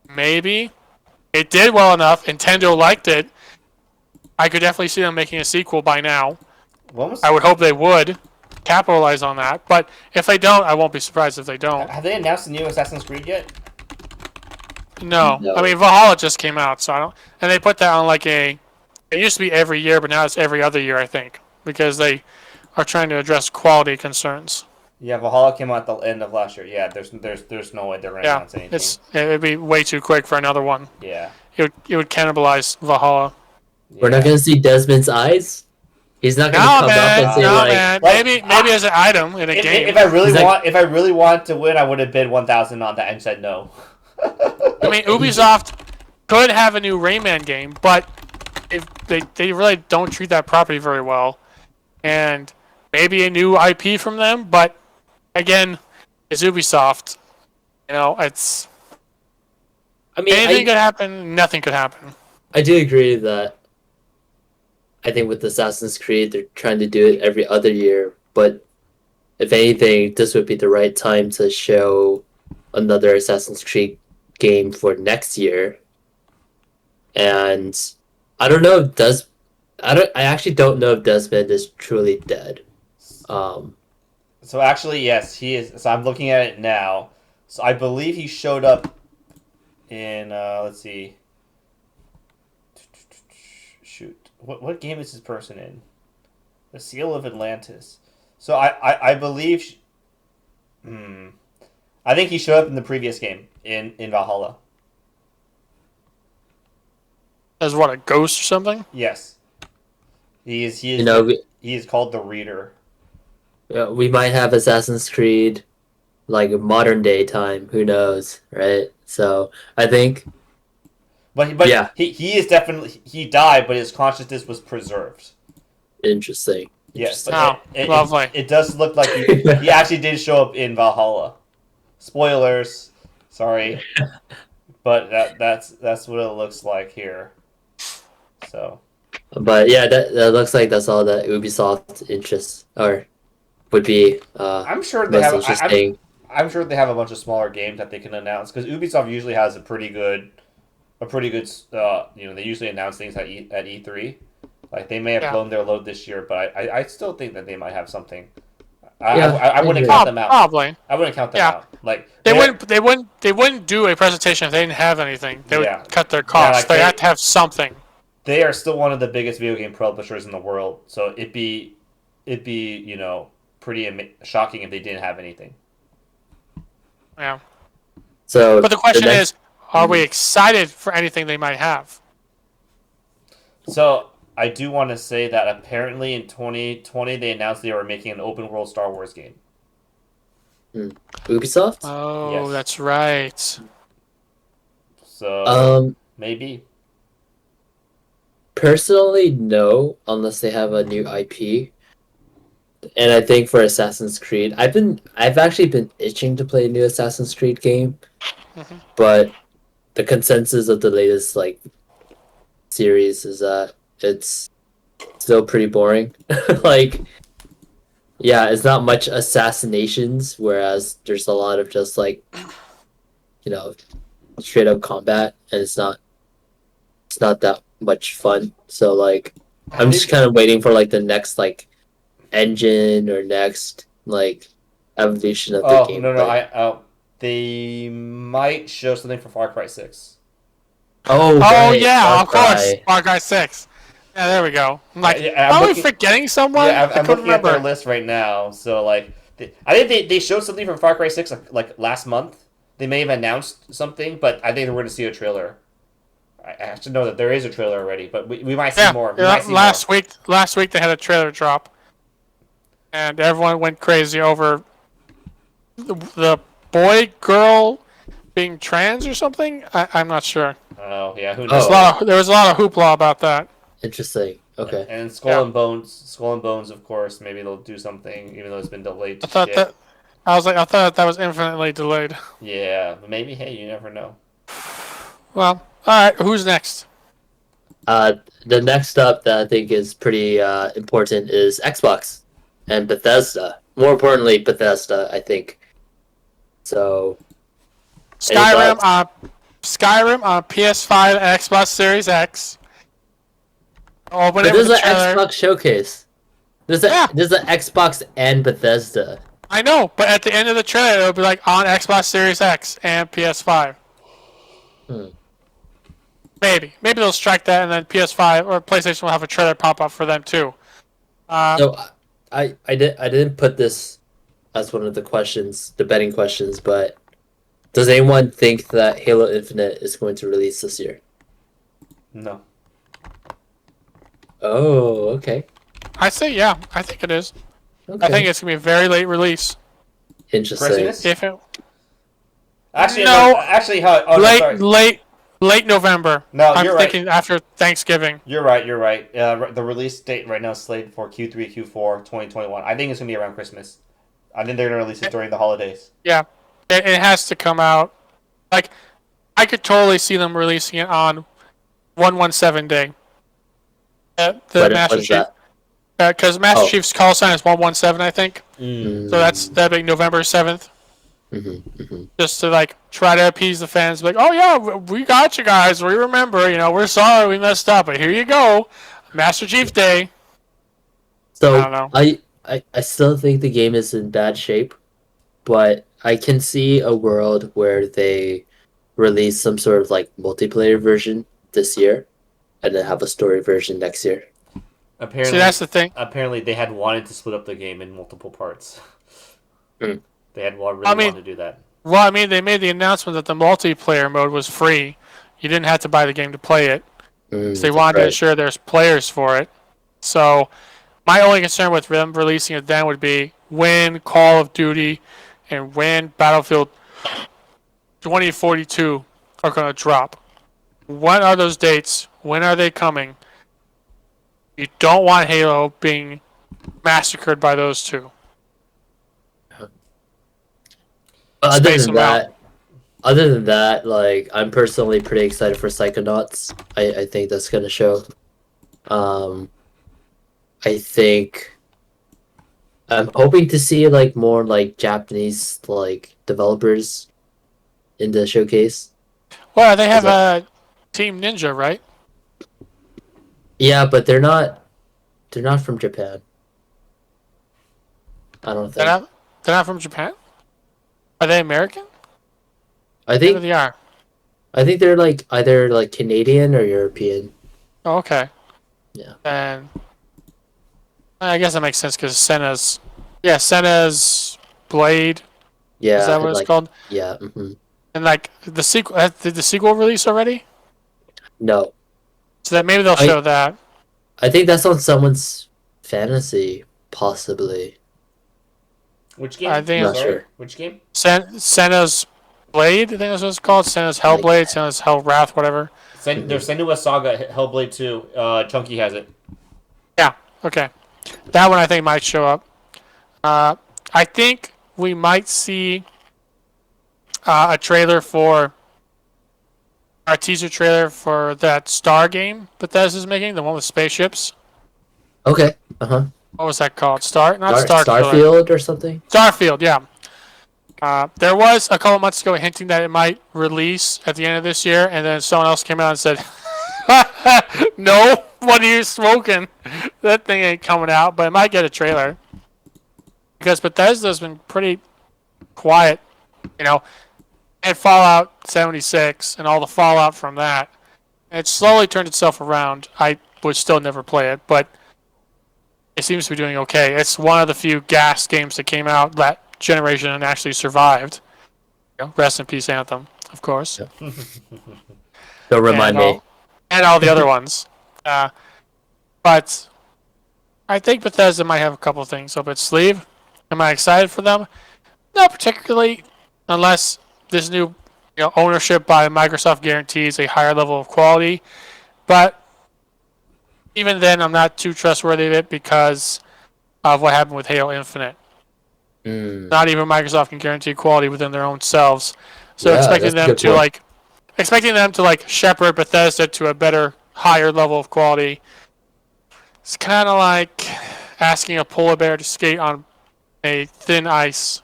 Maybe. It did well enough. Nintendo liked it. I could definitely see them making a sequel by now. I would hope they would capitalize on that. But if they don't, I won't be surprised if they don't. Have they announced the new Assassin's Creed yet? No. I mean, Valhalla just came out, so I don't... And they put that on like a... It used to be every year, but now it's every other year, I think. Because they are trying to address quality concerns. Yeah, Valhalla came out at the end of last year. Yeah, there's no way they're going to announce anything. It'd be way too quick for another one. Yeah. It would cannibalize Valhalla. Yeah. We're not gonna see Desmond's eyes. He's not gonna come up and say man. Maybe as an item in a game. If I really want to win, I would have bid 1,000 on that and said no. I mean, Ubisoft could have a new Rayman game, but if they really don't treat that property very well, and maybe a new IP from them. But again, it's Ubisoft. You know, it's. I mean, anything could happen. Nothing could happen. I do agree that. I think with Assassin's Creed, they're trying to do it every other year. But if anything, this would be the right time to show another Assassin's Creed game for next year. And I don't know if I actually don't know if Desmond is truly dead. So actually, yes, he is. So I'm looking at it now. So I believe he showed up in let's see. Shoot. What game is this person in? The Seal of Atlantis. So I believe I think he showed up in the previous game in Valhalla. As what, a ghost or something? Yes. He is he is called the Reader. We might have Assassin's Creed like modern day time, who knows, right? So I think But yeah. he is definitely he died, but his consciousness was preserved. Interesting. Yes, lovely. It does look like he actually did show up in Valhalla. Spoilers, sorry, but that's what it looks like here. So, but yeah, that looks like that's all that Ubisoft interests or would be. I'm sure they have. I'm sure they have a bunch of smaller games that they can announce because Ubisoft usually has a pretty good. They usually announce things at E3. Like they may have blown their load this year, but I still think that they might have something. I wouldn't count them out. Probably. I wouldn't count them out. Like they wouldn't do a presentation if they didn't have anything. They would cut their costs. They have to have something. They are still one of the biggest video game publishers in the world, so it'd be pretty shocking if they didn't have anything. Yeah. So, but the question is, are we excited for anything they might have? So I do want to say that apparently in 2020 they announced they were making an open world Star Wars game. Ubisoft? Oh, yes. That's right. So maybe. Personally, no, unless they have a new IP. And I think for Assassin's Creed, I've actually been itching to play a new Assassin's Creed game, but the consensus of the latest series is that it's still pretty boring. It's not much assassinations, whereas there's a lot of just straight up combat, and it's not that much fun. So like, I'm just kind of waiting for like the next like engine or next like evolution of the game. They might show something for Far Cry 6. Oh, Oh right, yeah, Far of course, Cry. Far Cry 6. Yeah, there we go. I'm like, I'm are we looking- forgetting someone? Yeah, I I'm couldn't looking at their remember. list right now. So like, I think they showed something from Far Cry 6 like last month. They may have announced something, but I think we're going to see a trailer. I have to know that there is a trailer already, but we might see Yeah, more. We yeah, might see last more. week they had a trailer drop, and everyone went crazy over the boy girl being trans or something. I'm not sure. Oh yeah, who There was, knows? a lot of, there was a lot of hoopla about that. Interesting. Okay. And Skull and Bones, of course. Maybe they'll do something, even though it's been delayed. To I thought shit. that I thought that was infinitely delayed. Yeah, but maybe. Hey, you never know. Well, all right, who's next? The next up that I think is pretty important is Xbox and Bethesda. More importantly, Bethesda, I think. So, Skyrim thoughts? on PS5 and Xbox Series X. Open But it there's with an the trailer. Xbox showcase. Yeah. There's an Xbox and Bethesda. I know, but at the end of the trailer, it'll be like on Xbox Series X and PS5. Maybe they'll strike that, and then PS5 or PlayStation will have a trailer pop up for them too. So I didn't put this as one of the questions, the betting questions, but does anyone think that Halo Infinite is going to release this year? No. Oh, okay. I say yeah. I think it is. Okay. I think it's gonna be a very late release. Interesting. Christmas? If it Actually, No. Actually, how? Oh, no, sorry. late November. No, I'm you're right. thinking after Thanksgiving. You're right. The release date right now is slated for Q3, Q4, 2021. I think it's gonna be around Christmas. I think they're gonna release it during the holidays. Yeah, it has to come out. Like, I could totally see them releasing it on 117 day. The Master What is Chief, that? because Master Oh. Chief's call sign is 117, I think. Mm. So that'd be November 7th. Mm-hmm. Just to like try to appease the fans, like, oh yeah, we got you guys. We remember. We're sorry we messed up, but here you go, Master Chief Day. So I don't know. I still think the game is in bad shape, but I can see a world where they release some sort of like multiplayer version this year, and then have a story version next year. Apparently, See, that's the thing. Apparently, they had wanted to split up the game in multiple parts. Mm. They had really I mean- wanted to do that. Well, I mean, they made the announcement that the multiplayer mode was free. You didn't have to buy the game to play it. So they wanted to ensure there's players for it. So my only concern with them releasing it then would be when Call of Duty and when Battlefield 2042 are going to drop. When are those dates? When are they coming? You don't want Halo being massacred by those two. Space them out. Other than that, like I'm personally pretty excited for Psychonauts. I think that's gonna show. I think I'm hoping to see like more like Japanese like developers in the showcase. Well, they have a Team Ninja, right? Yeah, but they're not from Japan. I don't think. They're not from Japan? Are they American? I Maybe think they are. I think they're like either like Canadian or European. Oh, okay. Yeah. And I guess that makes sense because Senna's Blade. Yeah. Is that what like, it's called? Yeah. Mm-hmm. And like the sequel, did the sequel release already? No, So that maybe they'll show that. I think that's on someone's fantasy, possibly. Which game? I think Not sure. Which game? Senna's Blade. I think that's what it's called. Senna's Hellblade. Senna's Hell Wrath. Whatever. There's Senua Saga Hellblade 2. Chunky has it. Yeah. Okay. That one I think might show up. I think we might see a trailer for our teaser trailer for that Star game Bethesda's making, the one with spaceships. Okay. Uh huh. What was that called? Starfield. Starfield or something. Starfield, yeah. There was a couple months ago hinting that it might release at the end of this year, and then someone else came out and said, "No, what are you smoking? That thing ain't coming out, but it might get a trailer." Because Bethesda's been pretty quiet, and Fallout 76 and all the fallout from that. It slowly turned itself around. I would still never play it, but it seems to be doing okay. It's one of the few gas games that came out that generation and actually survived. Rest in peace, Anthem, of course. Yep. Don't remind me. And all the other ones. But I think Bethesda might have a couple of things up its sleeve. Am I excited for them? Not particularly, unless this new ownership by Microsoft guarantees a higher level of quality. But even then, I'm not too trustworthy of it because of what happened with Halo Infinite. Not even Microsoft can guarantee quality within their own selves. So expecting them to shepherd Bethesda to a better, higher level of quality, it's kind of like asking a polar bear to skate on a thin ice.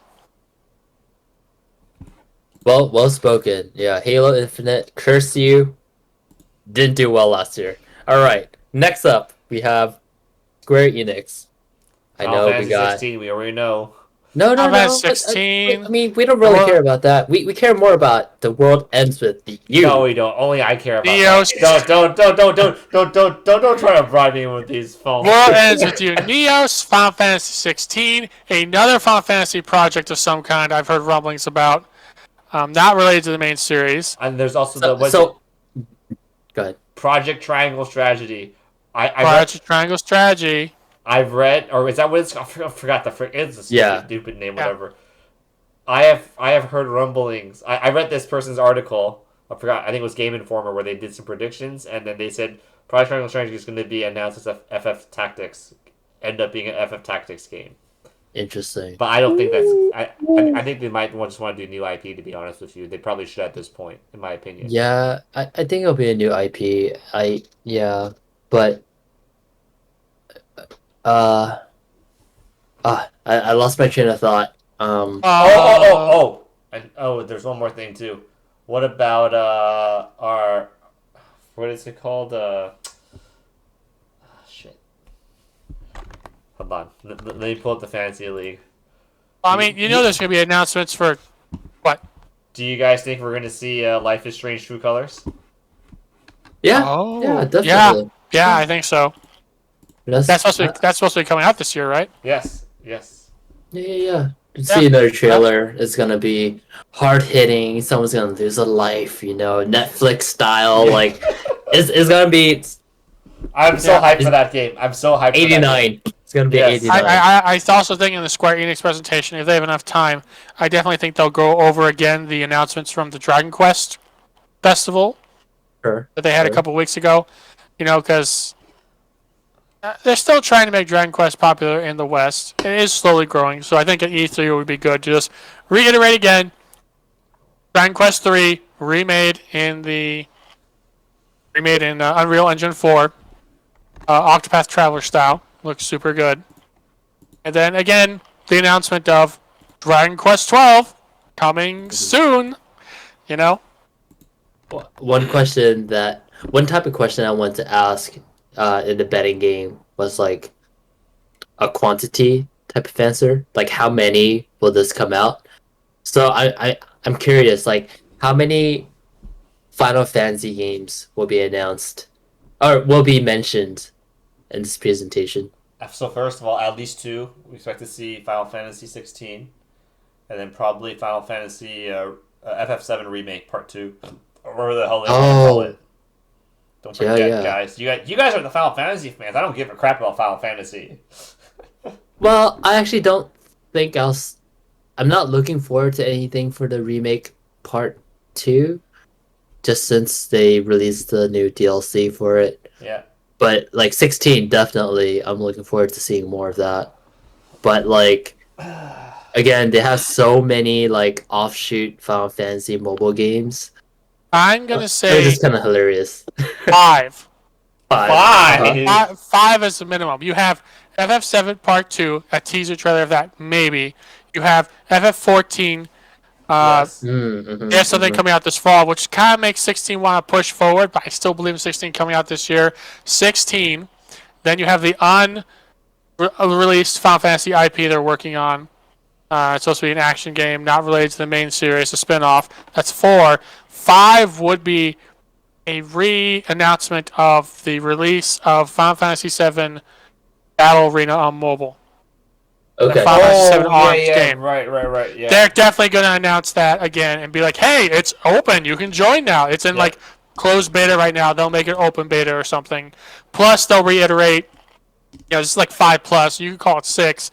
Well spoken. Yeah, Halo Infinite, curse you. Didn't do well last year. All right, next up we have Square Enix. I know Fantasy we got 16. We already know. No. 16. I mean, we don't really care about that. We care more about the world ends with you. No, we don't. Only I care about Neo. that. Don't try to bribe me with these phones. World ends with you. Neos, Final Fantasy 16, another Final Fantasy project of some kind I've heard rumblings about. Not related to the main series. And there's also Go ahead. Project Triangle Strategy. Project Triangle Strategy. I've read, or is that what it's? I forgot it's a stupid name, whatever. I have heard rumblings. I read this person's article. I think it was Game Informer, where they did some predictions, and then they said Project Triangle Strategy is going to be announced as FF Tactics, end up being an FF Tactics game. Interesting. But I don't think that's. I think they might just want to do new IP. To be honest with you, they probably should at this point, in my opinion. Yeah, I think it'll be a new IP. But I lost my train of thought. There's one more thing too. What about what is it called? Shit. Hold on. Let me pull up the Fantasy League. I mean, there's going to be announcements for what? Do you guys think we're going to see Life is Strange True Colors? Yeah. Oh, yeah, definitely. Yeah, I think so. That's supposed to be coming out this year, right? Yes. Yeah. See another trailer. It's gonna be hard hitting. Someone's gonna lose a life. Netflix style. Yeah. Like, it's gonna be. I'm so hyped for that game. I'm so hyped. 89. It's gonna be 89. I also think in the Square Enix presentation, if they have enough time, I definitely think they'll go over again the announcements from the Dragon Quest festival that they had a couple weeks ago. Because they're still trying to make Dragon Quest popular in the West. It is slowly growing, so I think at E3 would be good to just reiterate again. Dragon Quest 3 remade in Unreal Engine 4, Octopath Traveler style, looks super good. And then again, the announcement of Dragon Quest 12 coming soon. One type of question I want to ask in the betting game was like a quantity type of answer, like how many will this come out? So I'm curious, like how many Final Fantasy games will be announced or will be mentioned in this presentation? So first of all, at least 2. We expect to see Final Fantasy 16, and then probably Final Fantasy FF7 Remake Part 2, or whatever the hell they want to call it. Don't forget, guys. You guys are the Final Fantasy fans. I don't give a crap about Final Fantasy. Well, I actually don't think I'm not looking forward to anything for the remake Part 2, just since they released the new DLC for it. Yeah. But like 16, definitely, I'm looking forward to seeing more of that. But like, again, they have so many like offshoot Final Fantasy mobile games. I'm gonna say it's just kind of hilarious. 5. 5. 5 is the minimum. You have FF7 Part 2, a teaser trailer of that, maybe. You have FF14 Yes. There's something coming out this fall, which kind of makes 16 want to push forward, but I still believe in 16 coming out this year. 16. Then you have the unreleased Final Fantasy IP they're working on. It's supposed to be an action game, not related to the main series, a spin-off. That's 4. 5 would be a re-announcement of the release of Final Fantasy VII Battle Arena on mobile. Okay. The Final Fantasy VII Arms yeah. game. Right. Yeah. They're definitely going to announce that again and be like, hey, it's open. You can join now. It's in like closed beta right now. They'll make it open beta or something. Plus, they'll reiterate, it's like 5 plus. You can call it 6.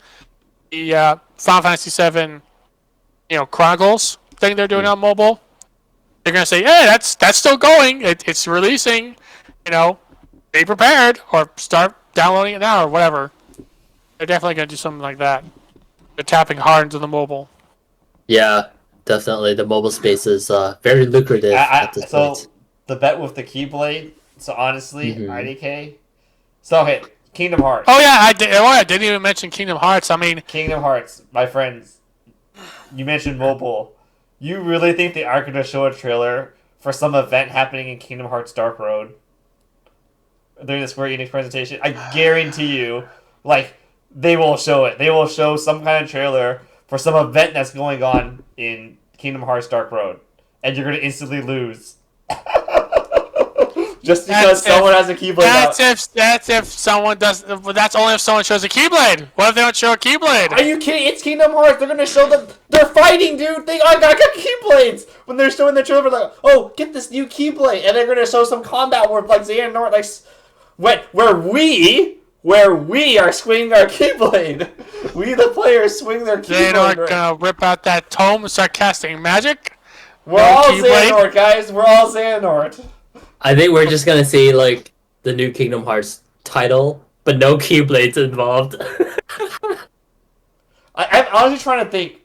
The Final Fantasy VII, Chronicles thing they're doing on mobile. They're gonna say, "Hey, that's still going. It's releasing. Be prepared or start downloading it now or whatever." They're definitely gonna do something like that. They're tapping hard into the mobile. Yeah, definitely. The mobile space is very lucrative at this point. The bet with the Keyblade. So honestly, IDK. So okay, Kingdom Hearts. Oh yeah, I didn't even mention Kingdom Hearts. I mean, Kingdom Hearts, my friends. You mentioned mobile. You really think they are going to show a trailer for some event happening in Kingdom Hearts Dark Road during the Square Enix presentation? I guarantee you, they will show it. They will show some kind of trailer for some event that's going on in Kingdom Hearts Dark Road, and you're going to instantly lose. Just because someone has a Keyblade. That's if someone does. That's only if someone shows a Keyblade. What if they don't show a Keyblade? Are you kidding? It's Kingdom Hearts. They're gonna show them. They're fighting, dude. I got Keyblades. When they're showing the trailer, like, oh, get this new Keyblade, and they're gonna show some combat where like Xehanort, where we are swinging our Keyblade. We the players swing their Keyblade. Xehanort gonna rip out that tome of sarcastic magic. We're all Xehanort, guys. We're all Xehanort. I think we're just gonna see the new Kingdom Hearts title, but no Keyblades involved. I'm honestly trying to think.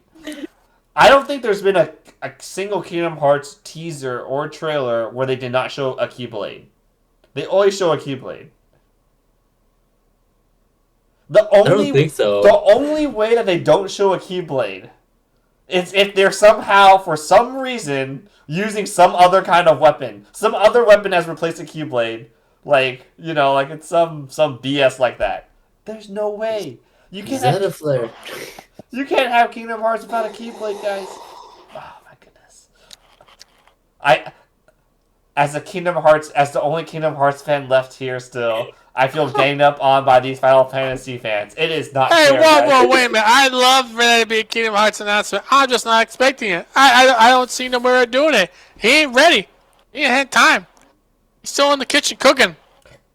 I don't think there's been a single Kingdom Hearts teaser or trailer where they did not show a Keyblade. They always show a Keyblade. I don't think so. The only way that they don't show a Keyblade is if they're somehow, for some reason, using some other kind of weapon. Some other weapon has replaced a Keyblade. It's some BS like that. There's no way. You can't have Kingdom Hearts without a Keyblade, guys. Oh my goodness. As the only Kingdom Hearts fan left here still, I feel ganged up on by these Final Fantasy fans. It is not fair, whoa, wait a minute. I'd love for there to be a Kingdom Hearts announcement. I'm just not expecting it. I don't see nowhere doing it. He ain't ready. He ain't had time. He's still in the kitchen cooking.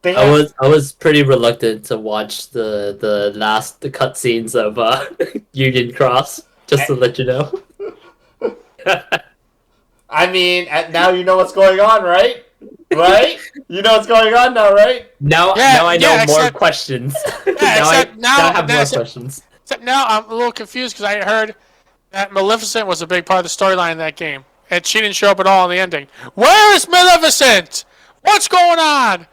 I was pretty reluctant to watch the last cutscenes of Union Cross, just to let you know. I mean, now you know what's going on, right? Right? You know what's going on now, right? Now I know more questions. Now I have more questions. Except now I'm a little confused because I heard that Maleficent was a big part of the storyline in that game, and she didn't show up at all in the ending. Where is Maleficent? What's going on?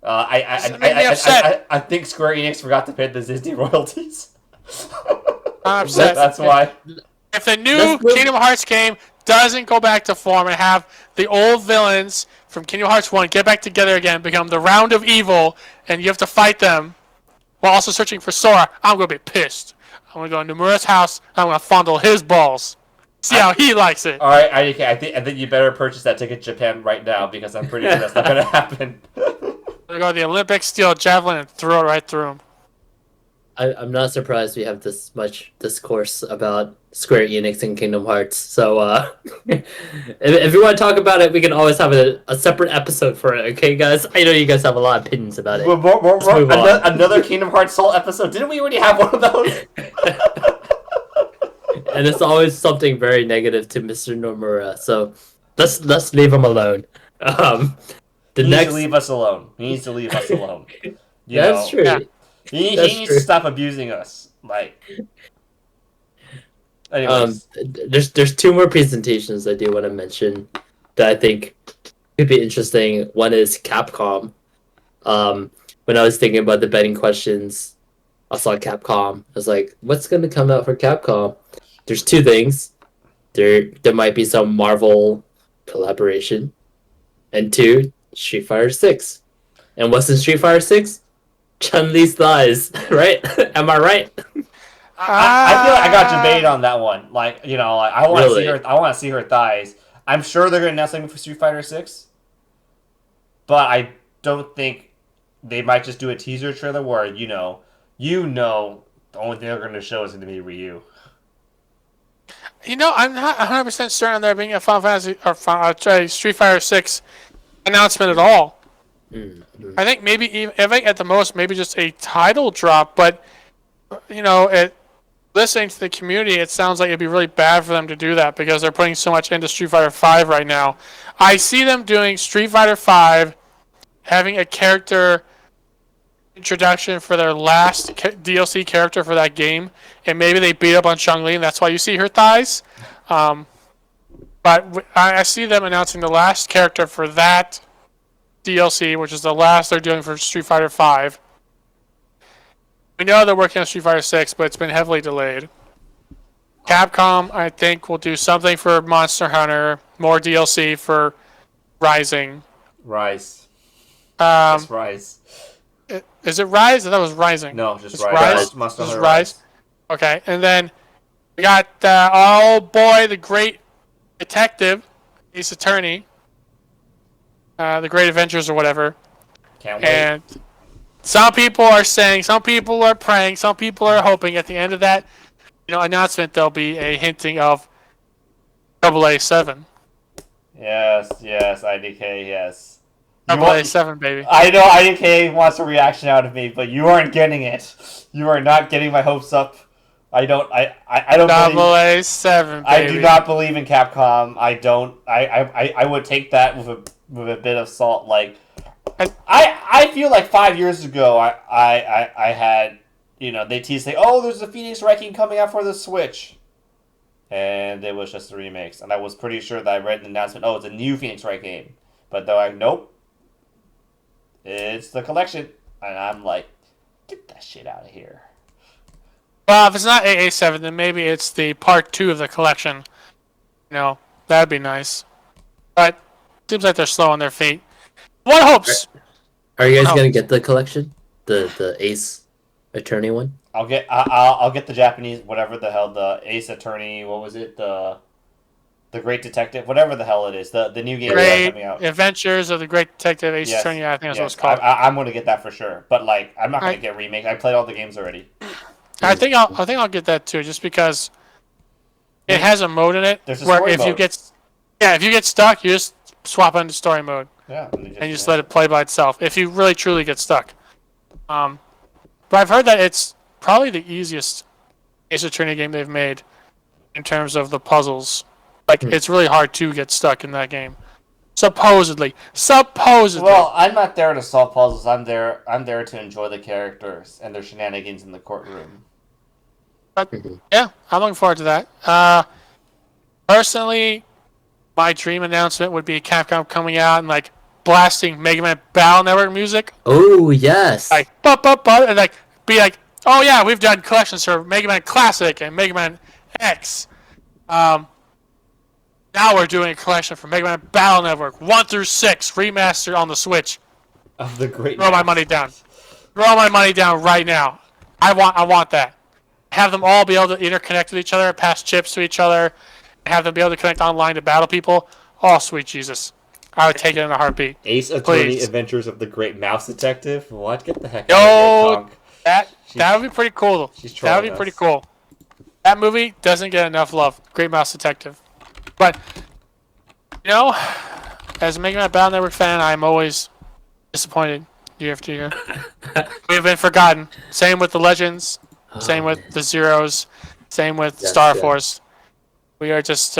I think Square Enix forgot to pay the Disney royalties. I'm upset. That's why. If the new Kingdom Hearts game doesn't go back to form and have the old villains from Kingdom Hearts 1 get back together again, become the Round of Evil, and you have to fight them while also searching for Sora, I'm going to be pissed. I'm going to go to Nomura's house, and I'm going to fondle his balls. See how he likes it. Alright, I think you better purchase that ticket to Japan right now, because I'm pretty sure that's not going to happen. I'm going to go to the Olympics, steal a javelin, and throw it right through him. I'm not surprised we have this much discourse about Square Enix and Kingdom Hearts. So if you want to talk about it, we can always have a separate episode for it. Okay, guys? I know you guys have a lot of opinions about it. Another Kingdom Hearts Soul episode. Didn't we already have one of those? And it's always something very negative to Mr. Nomura. So let's leave him alone. He needs to leave us alone. That's true. Yeah. He needs to stop abusing us. Anyways. There's 2 more presentations I do want to mention that I think could be interesting. One is Capcom. When I was thinking about the betting questions, I saw Capcom. I was like, what's going to come out for Capcom? There's 2 things. there might be some Marvel collaboration. And 2, Street Fighter 6. And what's in Street Fighter 6? Chun-Li's thighs, right? Am I right? I feel like I got debated on that one. Like, you know, like, I want to Really? see her. I want to see her thighs. I'm sure they're going to announce something for Street Fighter 6, but I don't think they might just do a teaser trailer where you know, the only thing they're going to show is going to be Ryu. You know, I'm not 100% certain on there being a Final Fantasy or Street Fighter 6 announcement at all. Mm-hmm. I think maybe I think at the most maybe just a title drop, but you know, listening to the community, it sounds like it'd be really bad for them to do that because they're putting so much into Street Fighter 5 right now. I see them doing Street Fighter 5, having a character introduction for their last DLC character for that game, and maybe they beat up on Chun-Li, and that's why you see her thighs. But I see them announcing the last character for that DLC, which is the last they're doing for Street Fighter 5. We know they're working on Street Fighter 6, but it's been heavily delayed. Capcom, I think, will do something for Monster Hunter, more DLC for Rising. Rise. Just Rise. Is it Rise? I thought it was Rising. No, just Rise. Monster Just Hunter Rise. Okay, and then we got, oh boy, the Great Detective, Ace Attorney, the Great Adventures or whatever. Can't wait. And some people are saying, some people are praying, some people are hoping at the end of that, announcement there'll be a hinting of AA7. Yes, IDK, yes. AA7, baby. I know IDK wants a reaction out of me, but you aren't getting it. You are not getting my hopes up. I don't AA7, baby. I do not believe in Capcom. I don't. I would take that with a bit of salt. Like, I feel like 5 years ago, I had, they teased saying, oh, there's a Phoenix Wright coming out for the Switch. And it was just a remix. And I was pretty sure that I read the announcement, oh, it's a new Phoenix Wright game. But they're like, nope. It's the collection. And I'm like, get that shit out of here. Well, if it's not AA7, then maybe it's the part 2 of the collection. That'd be nice. But seems like they're slow on their feet. What hopes? Are you guys gonna get the collection? The Ace Attorney one? I'll get the Japanese, whatever the hell, the Ace Attorney, what was it? The Great Detective, whatever the hell it is. The new game that's coming out. Adventures of the Great Detective Ace Attorney, I think that's what it's called. I'm going to get that for sure. But I'm not going to get remakes. I played all the games already. I think I'll get that too, just because it has a mode in it where if you get stuck, you just swap into story mode. Yeah, and you just let it play by itself. If you really truly get stuck. But I've heard that it's probably the easiest Ace Attorney game they've made in terms of the puzzles. It's really hard to get stuck in that game. Supposedly. Well, I'm not there to solve puzzles. I'm there to enjoy the characters and their shenanigans in the courtroom. But, yeah, I'm looking forward to that. Personally, my dream announcement would be Capcom coming out and blasting Mega Man Battle Network music. Oh yes. And be like, oh yeah, we've done collections for Mega Man Classic and Mega Man X. Now we're doing a collection for Mega Man Battle Network 1 through 6 remastered on the Switch. Of the great. Throw my money down. Throw my money down right now. I want that. Have them all be able to interconnect with each other, pass chips to each other, and have them be able to connect online to battle people. Oh, sweet Jesus. I would take it in a heartbeat. Ace Attorney Adventures of the Great Mouse Detective? What? Get the heck out of here, that would be pretty cool. That would be pretty cool. That movie doesn't get enough love. Great Mouse Detective. But, as a Mega Man Battle Network fan, I'm always disappointed year after year. We have been forgotten. Same with the Legends. Same with the Zeros. Same with Star Force. We are just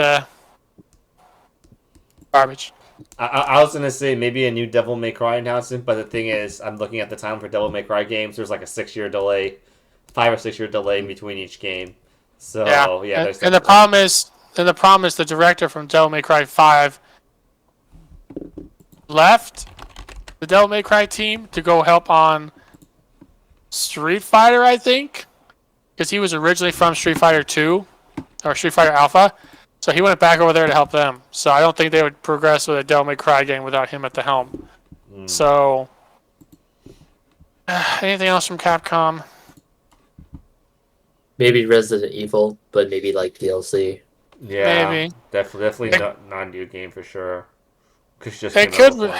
garbage. I was going to say maybe a new Devil May Cry announcement, but the thing is, I'm looking at the time for Devil May Cry games. There's like a 6-year delay, 5 or 6 year delay in between each game. So, yeah. And the problem is the director from Devil May Cry 5 left the Devil May Cry team to go help on Street Fighter, I think. Because he was originally from Street Fighter 2, or Street Fighter Alpha. So he went back over there to help them. So I don't think they would progress with a Devil May Cry game without him at the helm. So, anything else from Capcom? Maybe Resident Evil, but maybe like DLC. Yeah, Maybe. definitely not a new game for sure. Cause just It came out could. with one.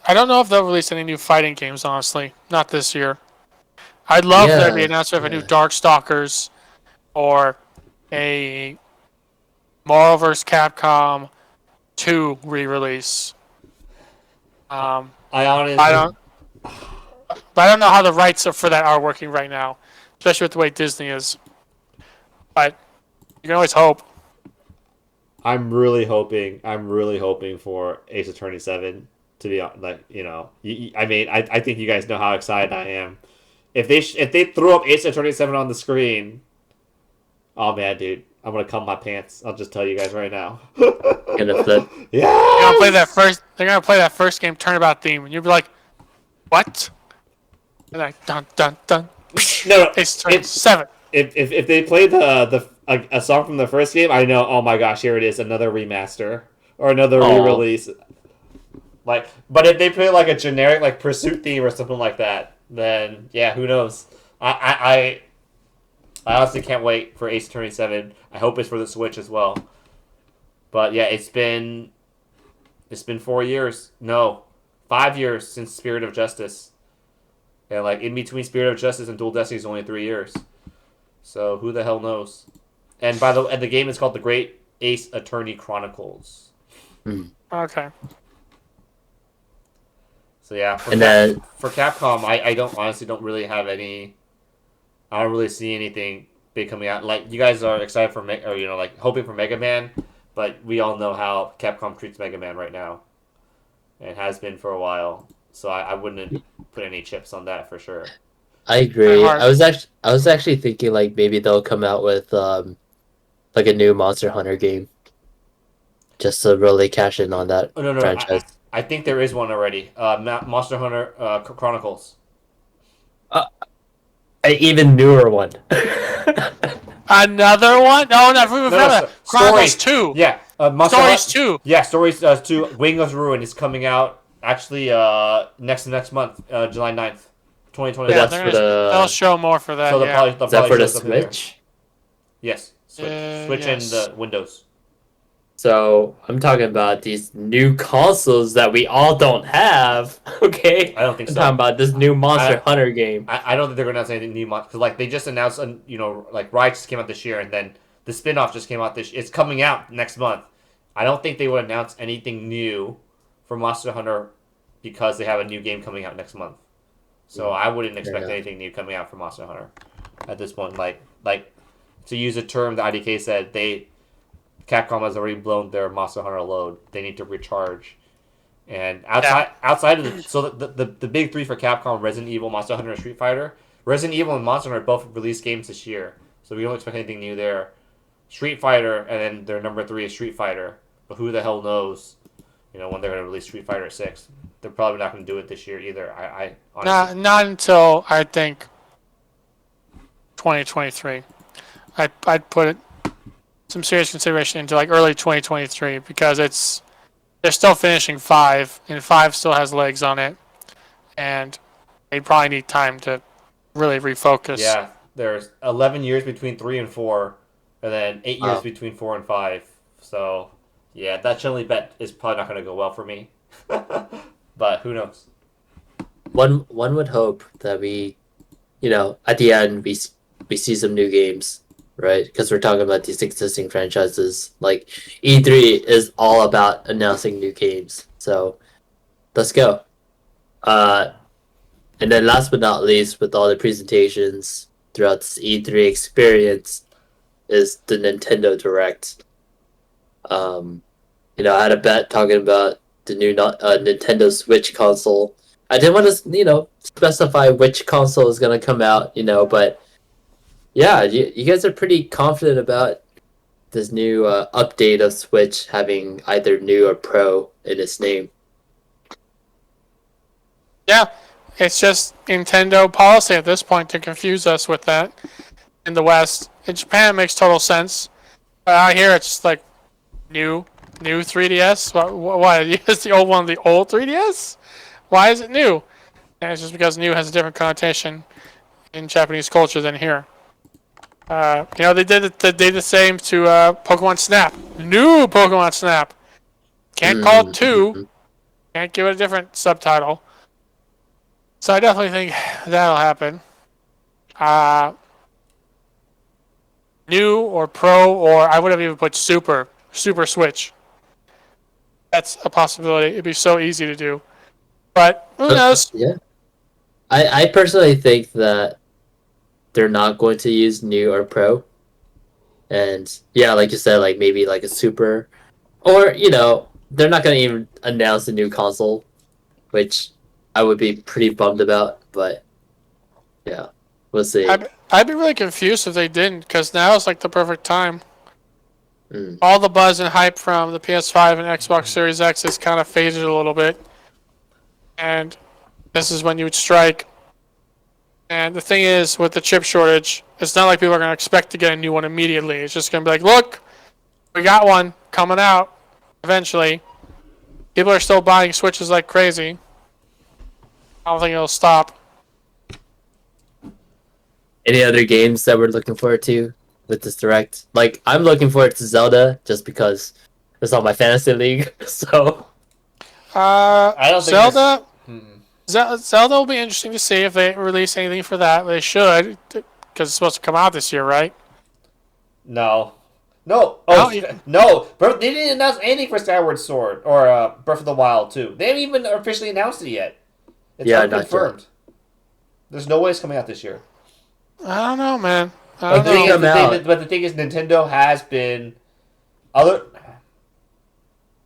I don't know if they'll release any new fighting games. Honestly, not this year. I'd love there to be an announcement of a new Darkstalkers or a Marvel vs. Capcom 2 re-release. I honestly, I don't. But I don't know how the rights for that are working right now, especially with the way Disney is. But you can always hope. I'm really hoping for Ace Attorney 7 to be like, I mean, I think you guys know how excited I am. If they throw up Ace Attorney 7 on the screen, oh man, dude, I'm gonna cum my pants. I'll just tell you guys right now. Gonna flip. Yeah. They're gonna play that first game turnabout theme, and you'll be like, "What?" And like dun dun dun. No, Ace Attorney 7. if they play a song from the first game, I know. Oh my gosh, here it is, another remaster or another re-release. Like, but if they play like a generic like Pursuit theme or something like that, then yeah, who knows? I honestly can't wait for Ace Attorney 7. I hope it's for the Switch as well. But yeah, it's been 4 years. No, 5 years since Spirit of Justice. And like in between Spirit of Justice and Dual Destiny is only 3 years. So who the hell knows? And the game is called The Great Ace Attorney Chronicles. Okay. So yeah, for Capcom, I don't really have any. I don't really see anything big coming out. Like you guys are excited for hoping for Mega Man, but we all know how Capcom treats Mega Man right now, and has been for a while. So I wouldn't put any chips on that for sure. I agree. I was actually thinking like maybe they'll come out with like a new Monster Hunter game, just to really cash in on that franchise. I think there is one already. Monster Hunter Chronicles. An even newer one. Another one? No, not even Chronicles 2. Yeah, Stories 2. Yeah, Stories 2. Wing of Ruin is coming out actually next month, July 9th, 2020. Yeah, they'll show more for that. So is that for the Switch? Yes, Switch yes. and the Windows. So I'm talking about these new consoles that we all don't have. Okay, I don't think so. I'm talking about this new Monster Hunter game. I don't think they're gonna announce anything new, because like they just announced, like Ride just came out this year, and then the spin-off just came out it's coming out next month. I don't think they would announce anything new for Monster Hunter because they have a new game coming out next month. So I wouldn't expect anything new coming out for Monster Hunter at this point. Like to use a term that IDK said, Capcom has already blown their Monster Hunter load. They need to recharge. And outside of the big three for Capcom, Resident Evil, Monster Hunter, and Street Fighter. Resident Evil and Monster Hunter both released games this year, so we don't expect anything new there. Street Fighter, and then their number 3 is Street Fighter. But who the hell knows, when they're going to release Street Fighter 6. They're probably not going to do it this year either. I honestly... Not until, I think, 2023. I'd put some serious consideration into like early 2023 because they're still finishing 5, and 5 still has legs on it, and they probably need time to really refocus. Yeah, there's 11 years between 3 and 4, and then 8 years between 4 and 5. So, yeah, that Chun-Li bet is probably not going to go well for me. But who knows? One would hope that we, at the end we see some new games, right? Because we're talking about these existing franchises. Like E3 is all about announcing new games, so let's go. And then last but not least, with all the presentations throughout this E3 experience, is the Nintendo Direct. I had a bet talking about the new Nintendo Switch console. I didn't want to, specify which console is going to come out, but yeah, you guys are pretty confident about this new update of Switch having either new or Pro in its name. Yeah, it's just Nintendo policy at this point to confuse us with that in the West. In Japan, it makes total sense. But out here, it's just like, New 3DS? Why? Is the old one the old 3DS? Why is it new? And it's just because new has a different connotation in Japanese culture than here. They did the same to Pokemon Snap. New Pokemon Snap. Can't call it 2. Can't give it a different subtitle. So I definitely think that'll happen. New or Pro, or I would have even put Super Switch. That's a possibility. It'd be so easy to do. But who knows? Yeah. I personally think that they're not going to use new or pro. And yeah, like you said, like maybe like a super, or they're not going to even announce a new console, which I would be pretty bummed about. But yeah, we'll see. I'd be really confused if they didn't, because now is like the perfect time. Mm. All the buzz and hype from the PS5 and Xbox Series X has kind of faded a little bit, and this is when you would strike. And the thing is, with the chip shortage, it's not like people are going to expect to get a new one immediately. It's just going to be like, look, we got one coming out eventually. People are still buying Switches like crazy. I don't think it'll stop. Any other games that we're looking forward to with this direct? Like, I'm looking forward to Zelda just because it's on my fantasy league. So I don't think Zelda. Zelda will be interesting to see if they release anything for that. They should, because it's supposed to come out this year, right? No. Oh, no. They didn't announce anything for Skyward Sword or Breath of the Wild 2. They haven't even officially announced it yet. It's unconfirmed. There's no way it's coming out this year. I don't know, man. But the thing is, Nintendo has been I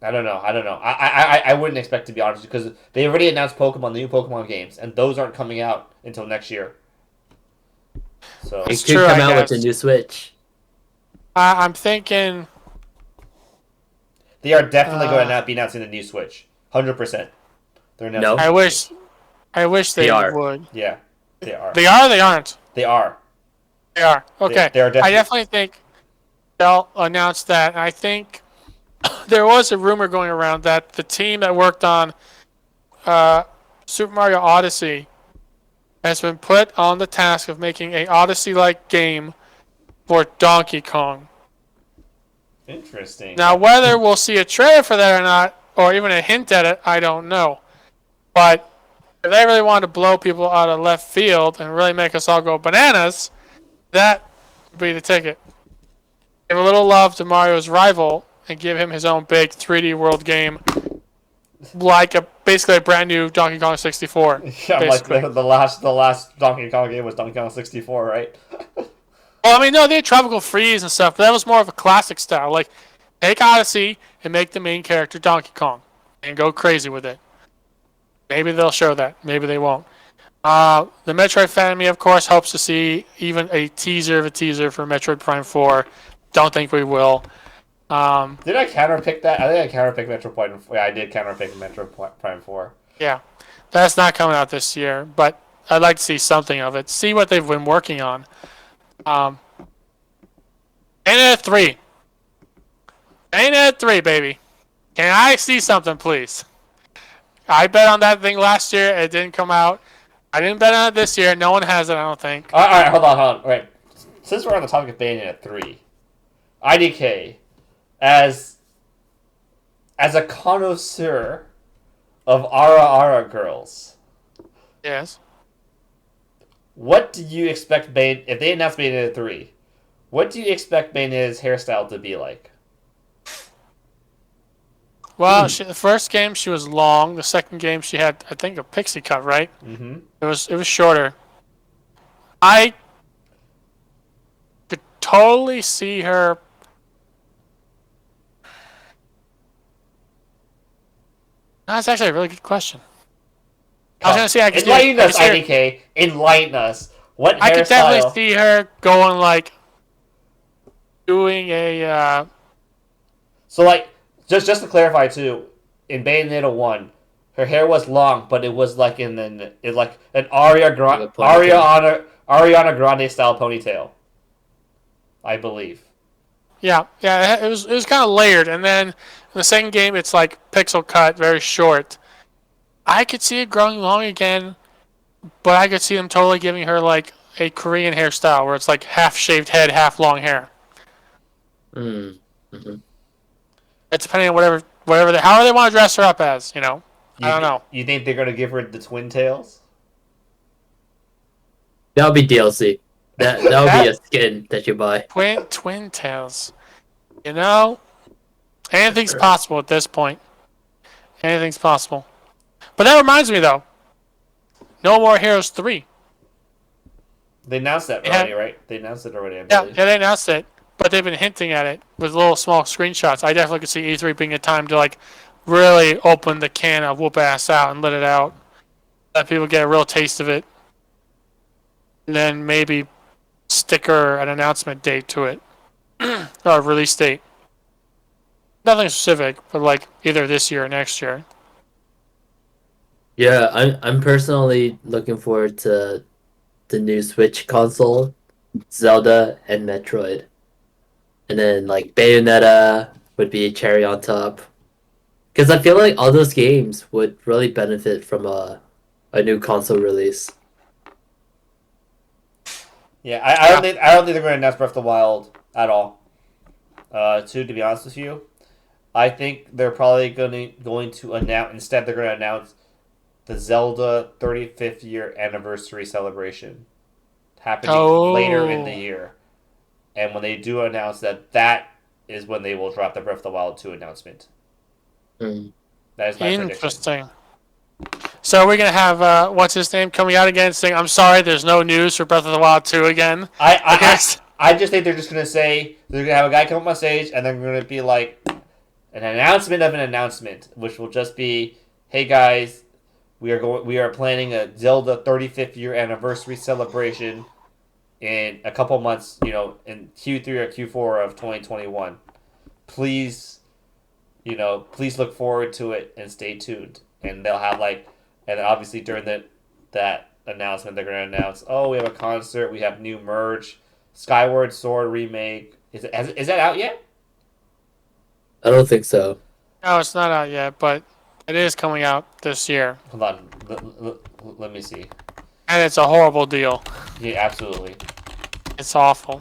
don't know. I wouldn't expect, to be honest, because they already announced the new Pokemon games, and those aren't coming out until next year. So it could come out with a new Switch. I'm thinking they are definitely going to be announcing the new Switch, 100%. They're announcing. No, I wish they would. Yeah, they are. They are. Or they aren't. They are. They are. Okay. They are definitely. I definitely think they'll announce that. I think there was a rumor going around that the team that worked on Super Mario Odyssey has been put on the task of making a Odyssey-like game for Donkey Kong. Interesting. Now, whether we'll see a trailer for that or not, or even a hint at it, I don't know. But if they really want to blow people out of left field and really make us all go bananas, that would be the ticket. Give a little love to Mario's rival and give him his own big 3D world game, like basically a brand new Donkey Kong 64. Yeah, like the last Donkey Kong game was Donkey Kong 64, right? Well, I mean, no, they had Tropical Freeze and stuff, but that was more of a classic style. Like, take Odyssey and make the main character Donkey Kong and go crazy with it. Maybe they'll show that. Maybe they won't. The Metroid fan in me, of course, hopes to see even a teaser of a teaser for Metroid Prime 4. Don't think we will. Did I counterpick that? I think I counterpicked Metroid Prime 4. Yeah, I did counterpick Metroid Prime 4. Yeah. That's not coming out this year, but I'd like to see something of it. See what they've been working on. Bayonetta 3. Bayonetta 3, baby. Can I see something, please? I bet on that thing last year. It didn't come out. I didn't bet on it this year. No one has it, I don't think. All right, hold on. Right. Since we're on the topic of Bayonetta 3, IDK, as a connoisseur of Ara girls, yes. What do you expect if they announce Bayonetta 3? What do you expect Bayonetta's hairstyle to be like? Well, the first game she was long. The second game she had, I think, a pixie cut, right? Mm-hmm. It was shorter. I could totally see her. That's actually a really good question. I was gonna say enlighten us, IDK. Enlighten us. What hairstyle? I could definitely see her going like doing a. So like, just to clarify too, in Bayonetta 1, her hair was long, but it was like an Ariana Grande style ponytail, I believe. Yeah. It was kind of layered, and then in the second game, it's like pixel cut, very short. I could see it growing long again, but I could see them totally giving her like a Korean hairstyle where it's like half shaved head, half long hair. Mm. hmm It's depending on however they want to dress her up as. I don't know. You think they're gonna give her the twin tails? That'll be DLC. That'll be a That skin that you buy. twin tails. You know, anything's possible at this point. Anything's possible. But that reminds me though, No More Heroes 3. They announced that already, right? They announced it already, I Yeah, believe. they announced it, but they've been hinting at it with little small screenshots. I definitely could see E3 being a time to like really open the can of whoop ass out and let it out. Let people get a real taste of it. And then maybe sticker an announcement date to it. Or a release date. Nothing specific, but like either this year or next year. Yeah, I'm personally looking forward to the new Switch console, Zelda and Metroid. And then like Bayonetta would be a cherry on top. Because I feel like all those games would really benefit from a new console release. Yeah, I don't think they're going to announce Breath of the Wild at all. To be honest with you, I think they're probably going to announce instead. They're going to announce the Zelda 35th year anniversary celebration happening later in the year. And when they do announce that, that is when they will drop the Breath of the Wild 2 announcement. Mm. That is my prediction. Interesting. So we're gonna have what's his name coming out again saying, "I'm sorry, there's no news for Breath of the Wild 2 again." I just think they're just gonna say they're gonna have a guy come up on stage and they're gonna be like an announcement of an announcement, which will just be, "Hey guys, we are planning a Zelda 35th year anniversary celebration in a couple months, in Q3 or Q4 of 2021. Please, please look forward to it and stay tuned." And they'll have and obviously during that announcement, they're going to announce, "Oh, we have a concert, we have new merch, Skyward Sword remake." Is that out yet? I don't think so. No, it's not out yet, but it is coming out this year, Hold on, let me see. and it's a horrible deal. Yeah, absolutely. It's awful.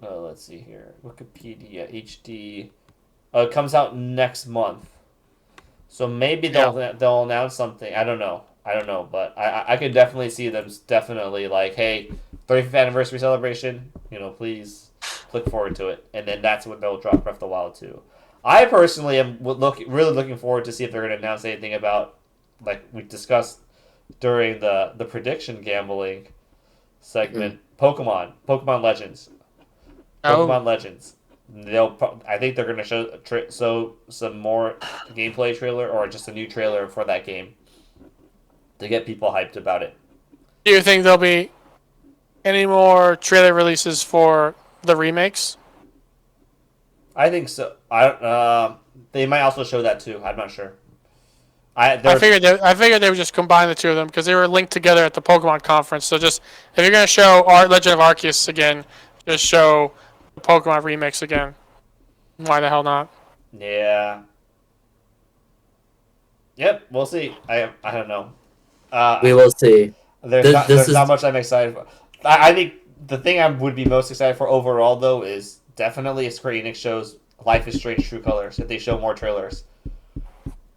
Let's see here. Wikipedia HD. It comes out next month, so maybe they'll announce something. I don't know, but I could definitely see them definitely like, "Hey, 35th anniversary celebration. Please look forward to it," and then that's when they'll drop Breath of the Wild 2. I personally am really looking forward to see if they're going to announce anything about, like we discussed during the prediction gambling segment, Pokemon Legends. Pokemon Legends. I think they're going to show some more gameplay trailer or just a new trailer for that game to get people hyped about it. Do you think there'll be any more trailer releases for the remakes? I think so. They might also show that too. I'm not sure. I figured they would just combine the two of them because they were linked together at the Pokemon conference. So just if you're gonna show Legend of Arceus again, just show the Pokemon remakes again. Why the hell not? Yeah. Yep, we'll see. I don't know. We will see. There's not much I'm excited for. I think the thing I would be most excited for overall though is definitely if Square Enix shows Life is Strange True Colors. If they show more trailers,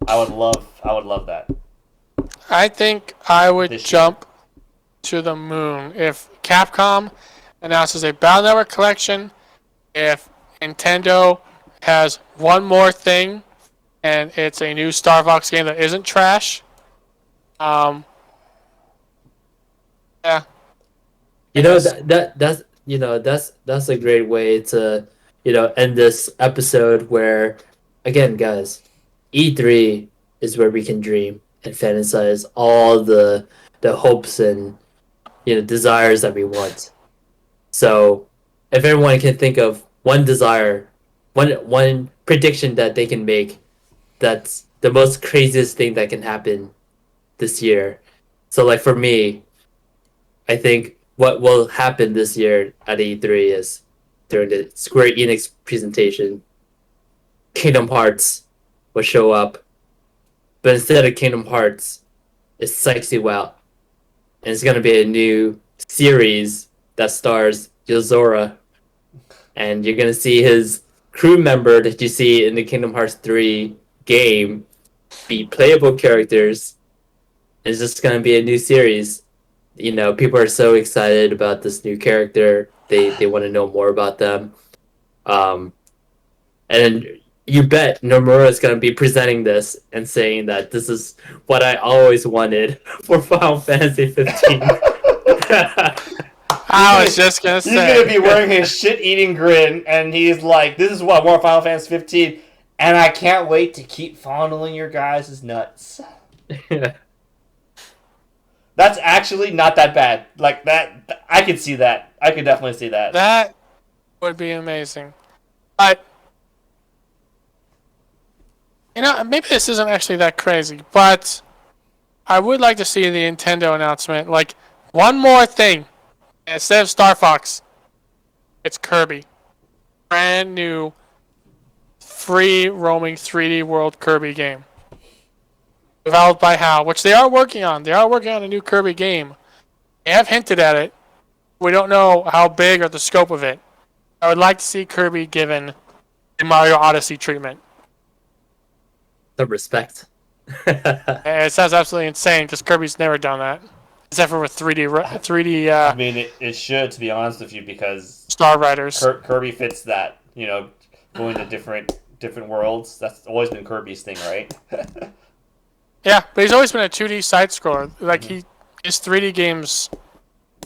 I would love that. I think I would jump to the moon if Capcom announces a Battle Network collection. If Nintendo has one more thing, and it's a new Star Fox game that isn't trash. Yeah. That's a great way to end this episode where, again, guys, E3 is where we can dream and fantasize all the hopes and desires that we want. So if everyone can think of one desire, one prediction that they can make, that's the most craziest thing that can happen this year. So like for me, I think what will happen this year at E3 is during the Square Enix presentation, Kingdom Hearts will show up, but instead of Kingdom Hearts, it's Sexy WoW, and it's gonna be a new series that stars Yozora, and you're gonna see his crew member that you see in the Kingdom Hearts 3 game be playable characters. It's just gonna be a new series. You know, people are so excited about this new character. They want to know more about them. And you bet Nomura is going to be presenting this and saying that this is what I always wanted for Final Fantasy 15. I was just gonna say. He's gonna be wearing his shit-eating grin, and he's like, "This is what I want Final Fantasy 15, and I can't wait to keep fondling your guys' nuts." That's actually not that bad. Like that, I could see that. I could definitely see that. That would be amazing. But maybe this isn't actually that crazy, but I would like to see the Nintendo announcement. Like, one more thing. Instead of Star Fox, it's Kirby. Brand new, free roaming 3D World Kirby game. Developed by HAL, which they are working on. They are working on a new Kirby game. They have hinted at it. We don't know how big or the scope of it. I would like to see Kirby given the Mario Odyssey treatment. The respect. It sounds absolutely insane because Kirby's never done that. Except for with 3D I mean, it should, to be honest with you, because Star Riders. Kirby fits that. You know, going to different worlds. That's always been Kirby's thing, right? Yeah, but he's always been a 2D side scroller. Like his 3D games,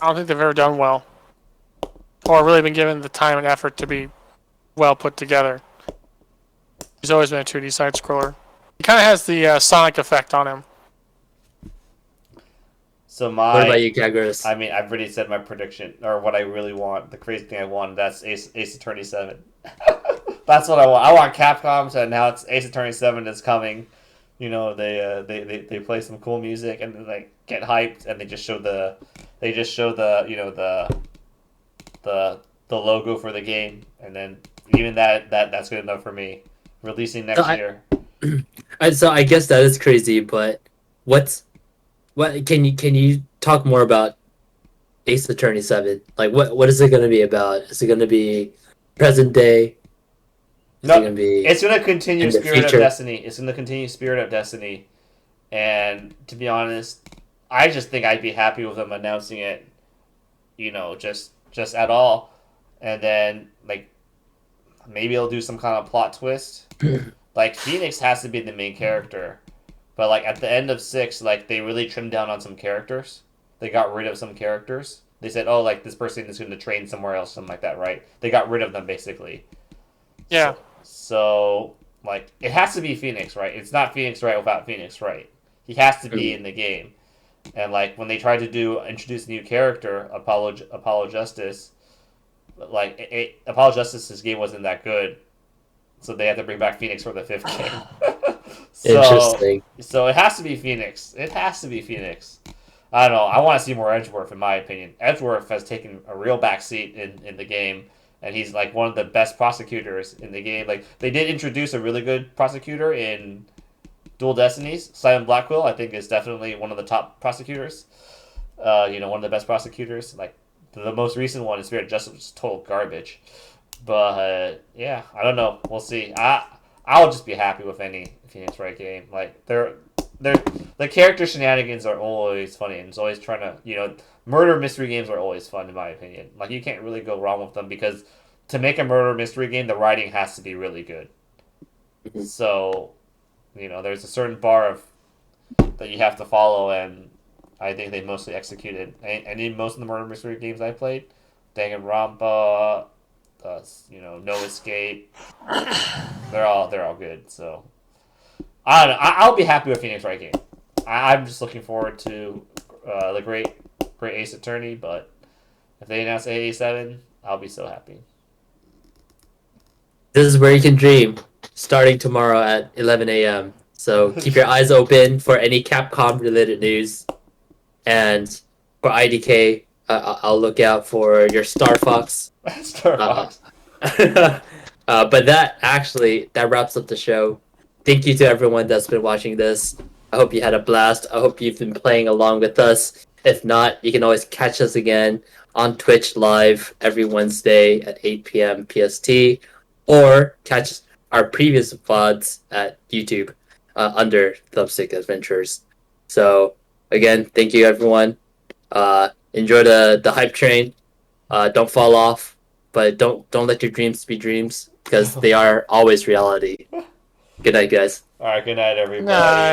I don't think they've ever done well, or really been given the time and effort to be well put together. He's always been a 2D side scroller. He kind of has the Sonic effect on him. So What about you, Kagros? I mean, I've already said my prediction, or what I really want. The crazy thing I want, that's Ace Attorney 7. That's what I want. I want Capcom to announce Ace Attorney 7 is coming. You know, they play some cool music and then they get hyped, and they just show the you know the logo for the game, and then even that's good enough for me. Releasing next year. So I guess that is crazy, but what can you talk more about Ace Attorney 7? Like what is it going to be about? Is it going to be present day? No, It's going to continue Spirit future? of Destiny. It's going to continue Spirit of Destiny, and to be honest, I just think I'd be happy with them announcing it. You know, just at all, and then like maybe they'll do some kind of plot twist. Like Phoenix has to be the main character. But like at the end of 6, like they really trimmed down on some characters. They got rid of some characters. They said, "Oh, like this person is going to train somewhere else," something like that, right? They got rid of them basically. Yeah. So like it has to be Phoenix, right? It's not Phoenix Wright without Phoenix Wright. He has to be in the game. And like when they tried to introduce a new character, Apollo Justice, like Apollo Justice's game wasn't that good, so they had to bring back Phoenix for the 5th game. Interesting. So it has to be Phoenix. It has to be Phoenix. I don't know. I want to see more Edgeworth, in my opinion. Edgeworth has taken a real backseat in the game, and he's like one of the best prosecutors in the game. Like they did introduce a really good prosecutor in Dual Destinies. Simon Blackwell, I think, is definitely one of the top prosecutors. You know, one of the best prosecutors. Like the most recent one in Spirit Justice was total garbage. But yeah, I don't know. We'll see. I'll just be happy with any Phoenix Wright game. Like the character shenanigans are always funny, and it's always trying to, you know, murder mystery games are always fun in my opinion. Like you can't really go wrong with them because to make a murder mystery game, the writing has to be really good. So, you know, there's a certain bar that you have to follow, and I think they mostly executed. And in most of the murder mystery games I played, Danganronpa, you know, No Escape, they're all good. So I don't know. I'll be happy with Phoenix Wright game. I'm just looking forward to the great Ace Attorney. But if they announce AA7, I'll be so happy. This is where you can dream, starting tomorrow at 11 a.m. So keep your eyes open for any Capcom related news, and for IDK, I'll look out for your Star Fox. Star Fox. But that wraps up the show. Thank you to everyone that's been watching this. I hope you had a blast. I hope you've been playing along with us. If not, you can always catch us again on Twitch live every Wednesday at 8 p.m. PST, or catch our previous VODs at YouTube under Thumbstick Adventures. So again, thank you everyone. Enjoy the hype train. Don't fall off, but don't let your dreams be dreams, because they are always reality. Good night, guys. All right, good night, everybody. Night.